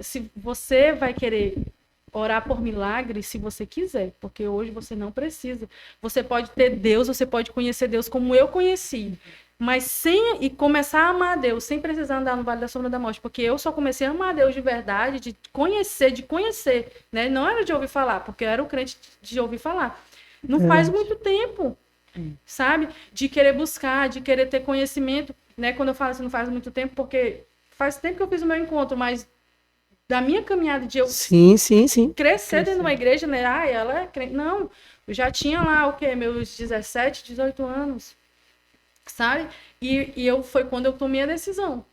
se você vai querer orar por milagre se você quiser, porque hoje você não precisa. Você pode ter Deus, você pode conhecer Deus como eu conheci, mas e começar a amar a Deus sem precisar andar no Vale da Sombra da Morte, porque eu só comecei a amar a Deus de verdade, de conhecer, né? Não era de ouvir falar, porque eu era o crente de ouvir falar. Não faz muito tempo, sabe? De querer buscar, de querer ter conhecimento, né? Quando eu falo assim, não faz muito tempo, porque faz tempo que eu fiz o meu encontro, mas da minha caminhada de eu Sim, sim, sim. crescer dentro de uma igreja, né? Ah, ela é crente. Não, eu já tinha lá, o quê? Meus 17, 18 anos, sabe? Foi quando eu tomei a decisão,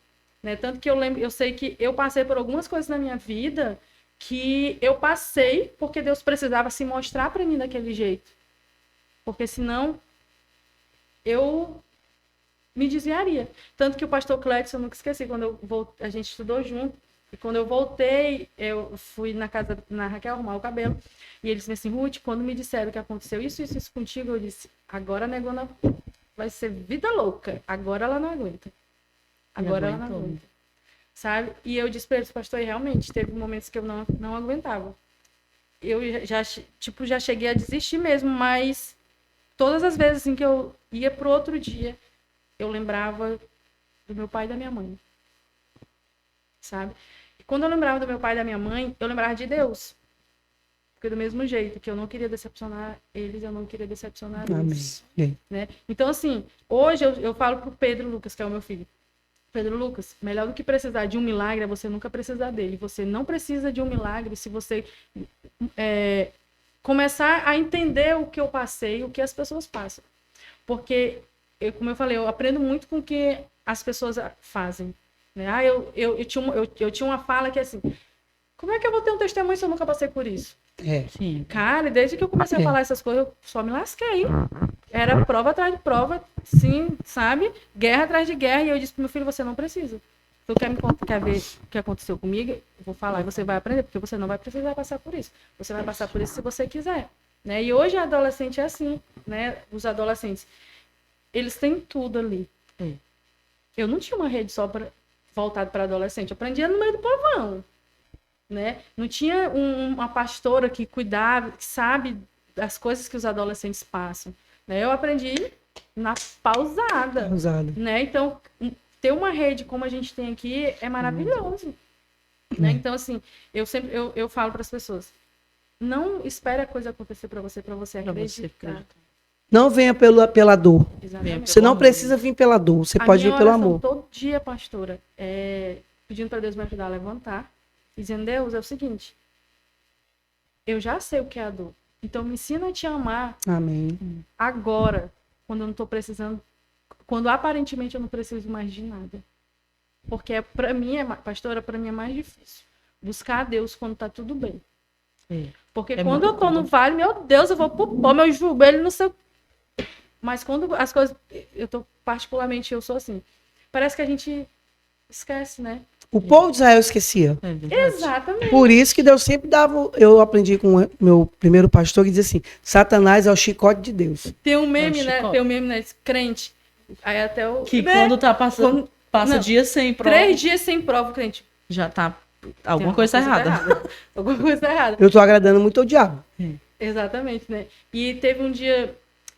né? Tanto que eu sei que eu passei por algumas coisas na minha vida que eu passei porque Deus precisava se mostrar para mim daquele jeito. Porque senão eu me desviaria. Tanto que o pastor Clédson, eu nunca esqueci, quando a gente estudou junto, e quando eu voltei, eu fui na casa na Raquel arrumar o cabelo, e ele disse assim, Ruth, quando me disseram que aconteceu isso contigo, eu disse, agora a negona vai ser vida louca, agora ela não aguenta. Agora ela não aguenta. Sabe? E eu disse para ele, pastor, e realmente, teve momentos que eu não aguentava. Eu já cheguei a desistir mesmo, mas todas as vezes assim, que eu ia pro outro dia, eu lembrava do meu pai e da minha mãe. Sabe? E quando eu lembrava do meu pai e da minha mãe, eu lembrava de Deus. Porque do mesmo jeito que eu não queria decepcionar eles, eu não queria decepcionar Deus. Amém. Né? Então, assim, hoje eu falo pro Pedro Lucas, que é o meu filho. Pedro Lucas, melhor do que precisar de um milagre é você nunca precisar dele. Você não precisa de um milagre se você começar a entender o que eu passei, o que as pessoas passam. Porque, como eu falei, eu aprendo muito com o que as pessoas fazem. Né? Eu tinha uma fala que é assim, como é que eu vou ter um testemunho se eu nunca passei por isso? Sim. Cara, desde que eu comecei a falar essas coisas, eu só me lasquei. Era prova atrás de prova, sim, sabe? Guerra atrás de guerra. E eu disse pro meu filho, você não precisa. Tu quer ver o que aconteceu comigo? Eu vou falar e você vai aprender, porque você não vai precisar passar por isso. Você vai passar por isso se você quiser. Né? E hoje a adolescente é assim, né? Os adolescentes, eles têm tudo ali. Eu não tinha uma rede só voltada para adolescente. Eu aprendia no meio do povão. Né? Não tinha uma pastora que cuidava, que sabe das coisas que os adolescentes passam. Né? Eu aprendi na pausada. Né? Então, ter uma rede como a gente tem aqui é maravilhoso. Né? Então, assim, eu falo para as pessoas, não espere a coisa acontecer para você acreditar. Não venha pela dor. Exatamente. Você não precisa vir pela dor, você pode vir pelo amor. Todo dia, pastora, pedindo para Deus me ajudar a levantar, dizendo, Deus, é o seguinte, eu já sei o que é a dor, então me ensina a te amar. Amém. Agora, quando eu não estou precisando, quando aparentemente eu não preciso mais de nada. Porque para mim, pastora, para mim é mais difícil buscar a Deus quando está tudo bem. Porque quando eu tô no vale, meu Deus, eu vou pro pó, meu joelho, não sei. Mas quando as coisas, particularmente, eu sou assim, parece que a gente esquece, né? O povo de Israel esquecia. Exatamente. Por isso que Deus sempre dava. Eu aprendi com o meu primeiro pastor que dizia assim: Satanás é o chicote de Deus. Tem um meme, né? Tem um meme, né? Crente. Aí até o. Que quando tá passando. Passa dias sem prova. 3 dias sem prova, crente. Já tá. Alguma coisa errada. Alguma coisa errada. Eu tô agradando muito ao diabo. Exatamente, né? E teve um dia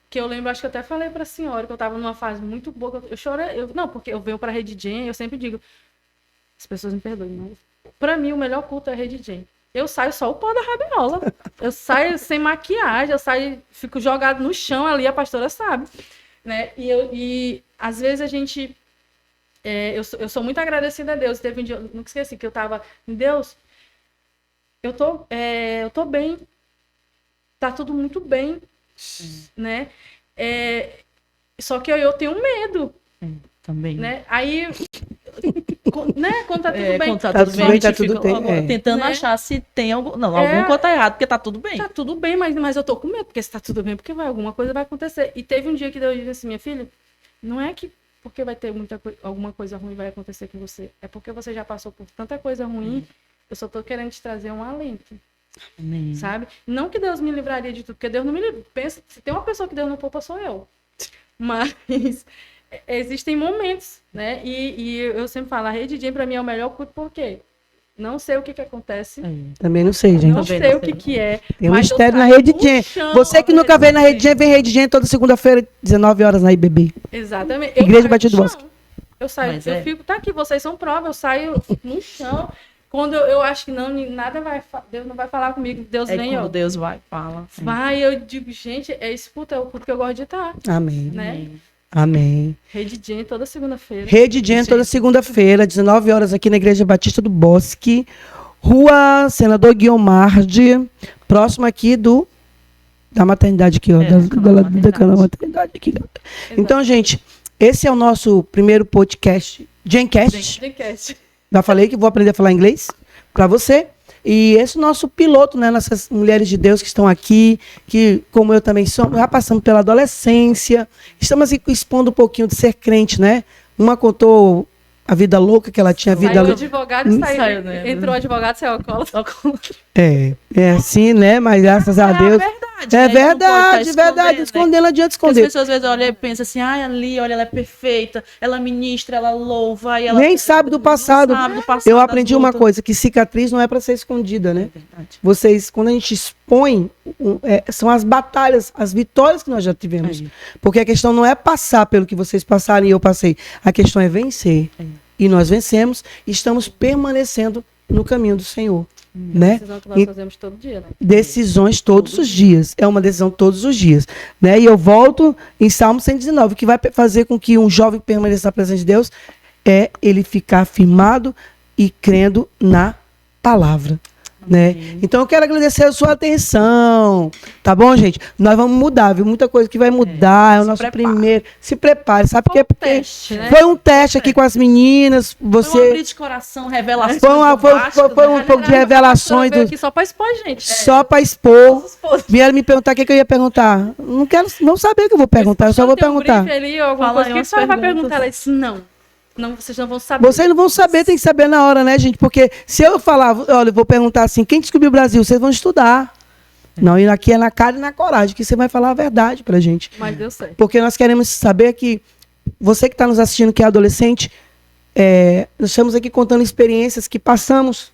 que eu lembro, acho que eu até falei pra senhora, que eu tava numa fase muito boa. Eu chorei. Não, porque eu venho pra Rede Gen, eu sempre digo. As pessoas me perdoem, mas pra mim o melhor culto é a Rede Gen. Eu saio só o pó da rabiola. Eu saio sem maquiagem, fico jogado no chão ali, a pastora sabe. Né? E às vezes a gente. Eu sou muito agradecida a Deus. Teve um dia, eu nunca esqueci, que eu tava. Deus, eu tô bem. Tá tudo muito bem. Né? Só que eu tenho medo. Também. Né? Aí. Né? Quando tá tudo bem. Quando tá tudo bem, tá tudo bem. Tentando né? achar se tem algum. Não, alguma coisa tá errada, porque tá tudo bem. Tá tudo bem, mas eu tô com medo, porque se tá tudo bem, porque alguma coisa vai acontecer. E teve um dia que Deus disse assim, minha filha, não é que porque vai ter alguma coisa ruim vai acontecer com você. É porque você já passou por tanta coisa ruim, eu só tô querendo te trazer um alento. Sabe? Não que Deus me livraria de tudo, porque Deus não me livra. Pensa, se tem uma pessoa que Deus não poupa, sou eu. Mas existem momentos, né? E eu sempre falo, a Rede Gen pra mim é o melhor culto, por quê? Não sei o que acontece. Também não sei, gente. Não sei o que é. Tem um mistério na Rede Gen. Você que nunca veio na Rede Gen, vem Rede Gen toda segunda-feira, 19 horas na IBB. Exatamente. Igreja Batista do Bosque. Eu saio, eu fico, tá aqui, vocês são prova, eu saio no chão. Quando eu acho que não, nada vai, Deus não vai falar comigo, Deus vem, quando Deus vai, fala. Vai, eu digo, gente, esse culto é o culto que eu gosto de estar. Amém. Né? Amém. Rede Gen toda segunda-feira. Rede Gen toda segunda-feira, 19 horas aqui na Igreja Batista do Bosque. Rua Senador Guilmarde, próximo aqui da maternidade aqui, ó. Da maternidade aqui. Então, gente, esse é o nosso primeiro podcast, Gencast. Já falei que vou aprender a falar inglês para você. E esse é o nosso piloto, né? Nossas mulheres de Deus que estão aqui, que, como eu também sou, já passamos pela adolescência. Estamos aqui expondo um pouquinho de ser crente, né? Uma contou a vida louca que ela tinha. A vida Saiu o louca. advogado e saiu, né? Entrou o advogado, saiu a cola. É assim, né? Mas graças a Deus. É verdade, verdade. Escondendo, não adianta esconder. As pessoas às vezes olham e pensam assim, ai, ali, olha, ela é perfeita, ela ministra, ela louva. E ela Nem sabe do passado. Sabe do passado. Eu aprendi uma coisa, que cicatriz não é para ser escondida, né? É verdade. Vocês, quando a gente expõe, são as batalhas, as vitórias que nós já tivemos. Porque a questão não é passar pelo que vocês passaram e eu passei. A questão é vencer. E nós vencemos e estamos permanecendo no caminho do Senhor. Né? Decisão que nós fazemos todo dia, né? Decisões todos os dias. É uma decisão todos os dias. Né? E eu volto em Salmo 119. O que vai fazer com que um jovem permaneça na presença de Deus é ele ficar firmado e crendo na palavra. Né? Então eu quero agradecer a sua atenção, tá bom, gente? Nós vamos mudar, viu? Muita coisa que vai mudar, é o nosso primeiro. Se prepare, sabe por quê? Porque teste, né? foi um teste aqui com as meninas. Você Foi um abrir de coração, revelações. foi um pouco de revelações Veio aqui só pra expor, gente. só para expor. Vieram me perguntar o que eu ia perguntar. Não quero não saber o que eu vou perguntar, eu só vou perguntar. Ali, alguma Fala coisa, aí o que umas você vai perguntas. perguntar? Ela disse, não, vocês não vão saber. Vocês não vão saber, tem que saber na hora, né, gente? Porque se eu falar, olha, eu vou perguntar assim, quem descobriu o Brasil? Vocês vão estudar. Não, e aqui é na cara e na coragem, que você vai falar a verdade pra gente. Mas deu certo. Porque nós queremos saber que você que está nos assistindo, que é adolescente, nós estamos aqui contando experiências que passamos,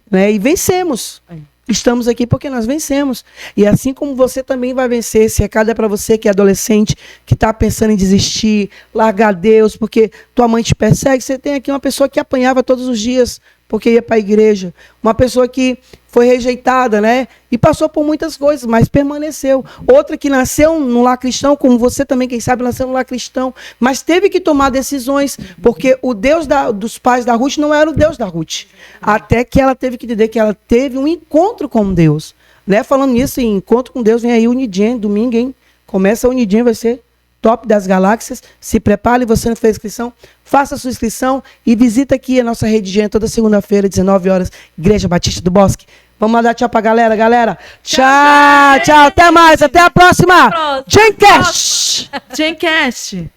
né, e vencemos. Estamos aqui porque nós vencemos. E assim como você também vai vencer, esse recado é para você que é adolescente, que está pensando em desistir, largar Deus, porque tua mãe te persegue. Você tem aqui uma pessoa que apanhava todos os dias porque ia para a igreja. Uma pessoa que foi rejeitada, né? E passou por muitas coisas, mas permaneceu. Outra que nasceu no lar cristão, como você também, quem sabe, nasceu no lar cristão, mas teve que tomar decisões, porque o Deus dos pais da Ruth não era o Deus da Ruth. Até que ela teve que entender que ela teve um encontro com Deus. Né? Falando nisso, em encontro com Deus, vem aí o Unidien, domingo, hein? Começa o Unidien, vai ser top das galáxias. Se prepare, você não fez inscrição, faça a sua inscrição e visita aqui a nossa rede Gen toda segunda-feira, 19 horas, Igreja Batista do Bosque. Vamos lá dar tchau pra galera, galera. Tchau, tchau, até mais, até a próxima. Gencast. Gencast.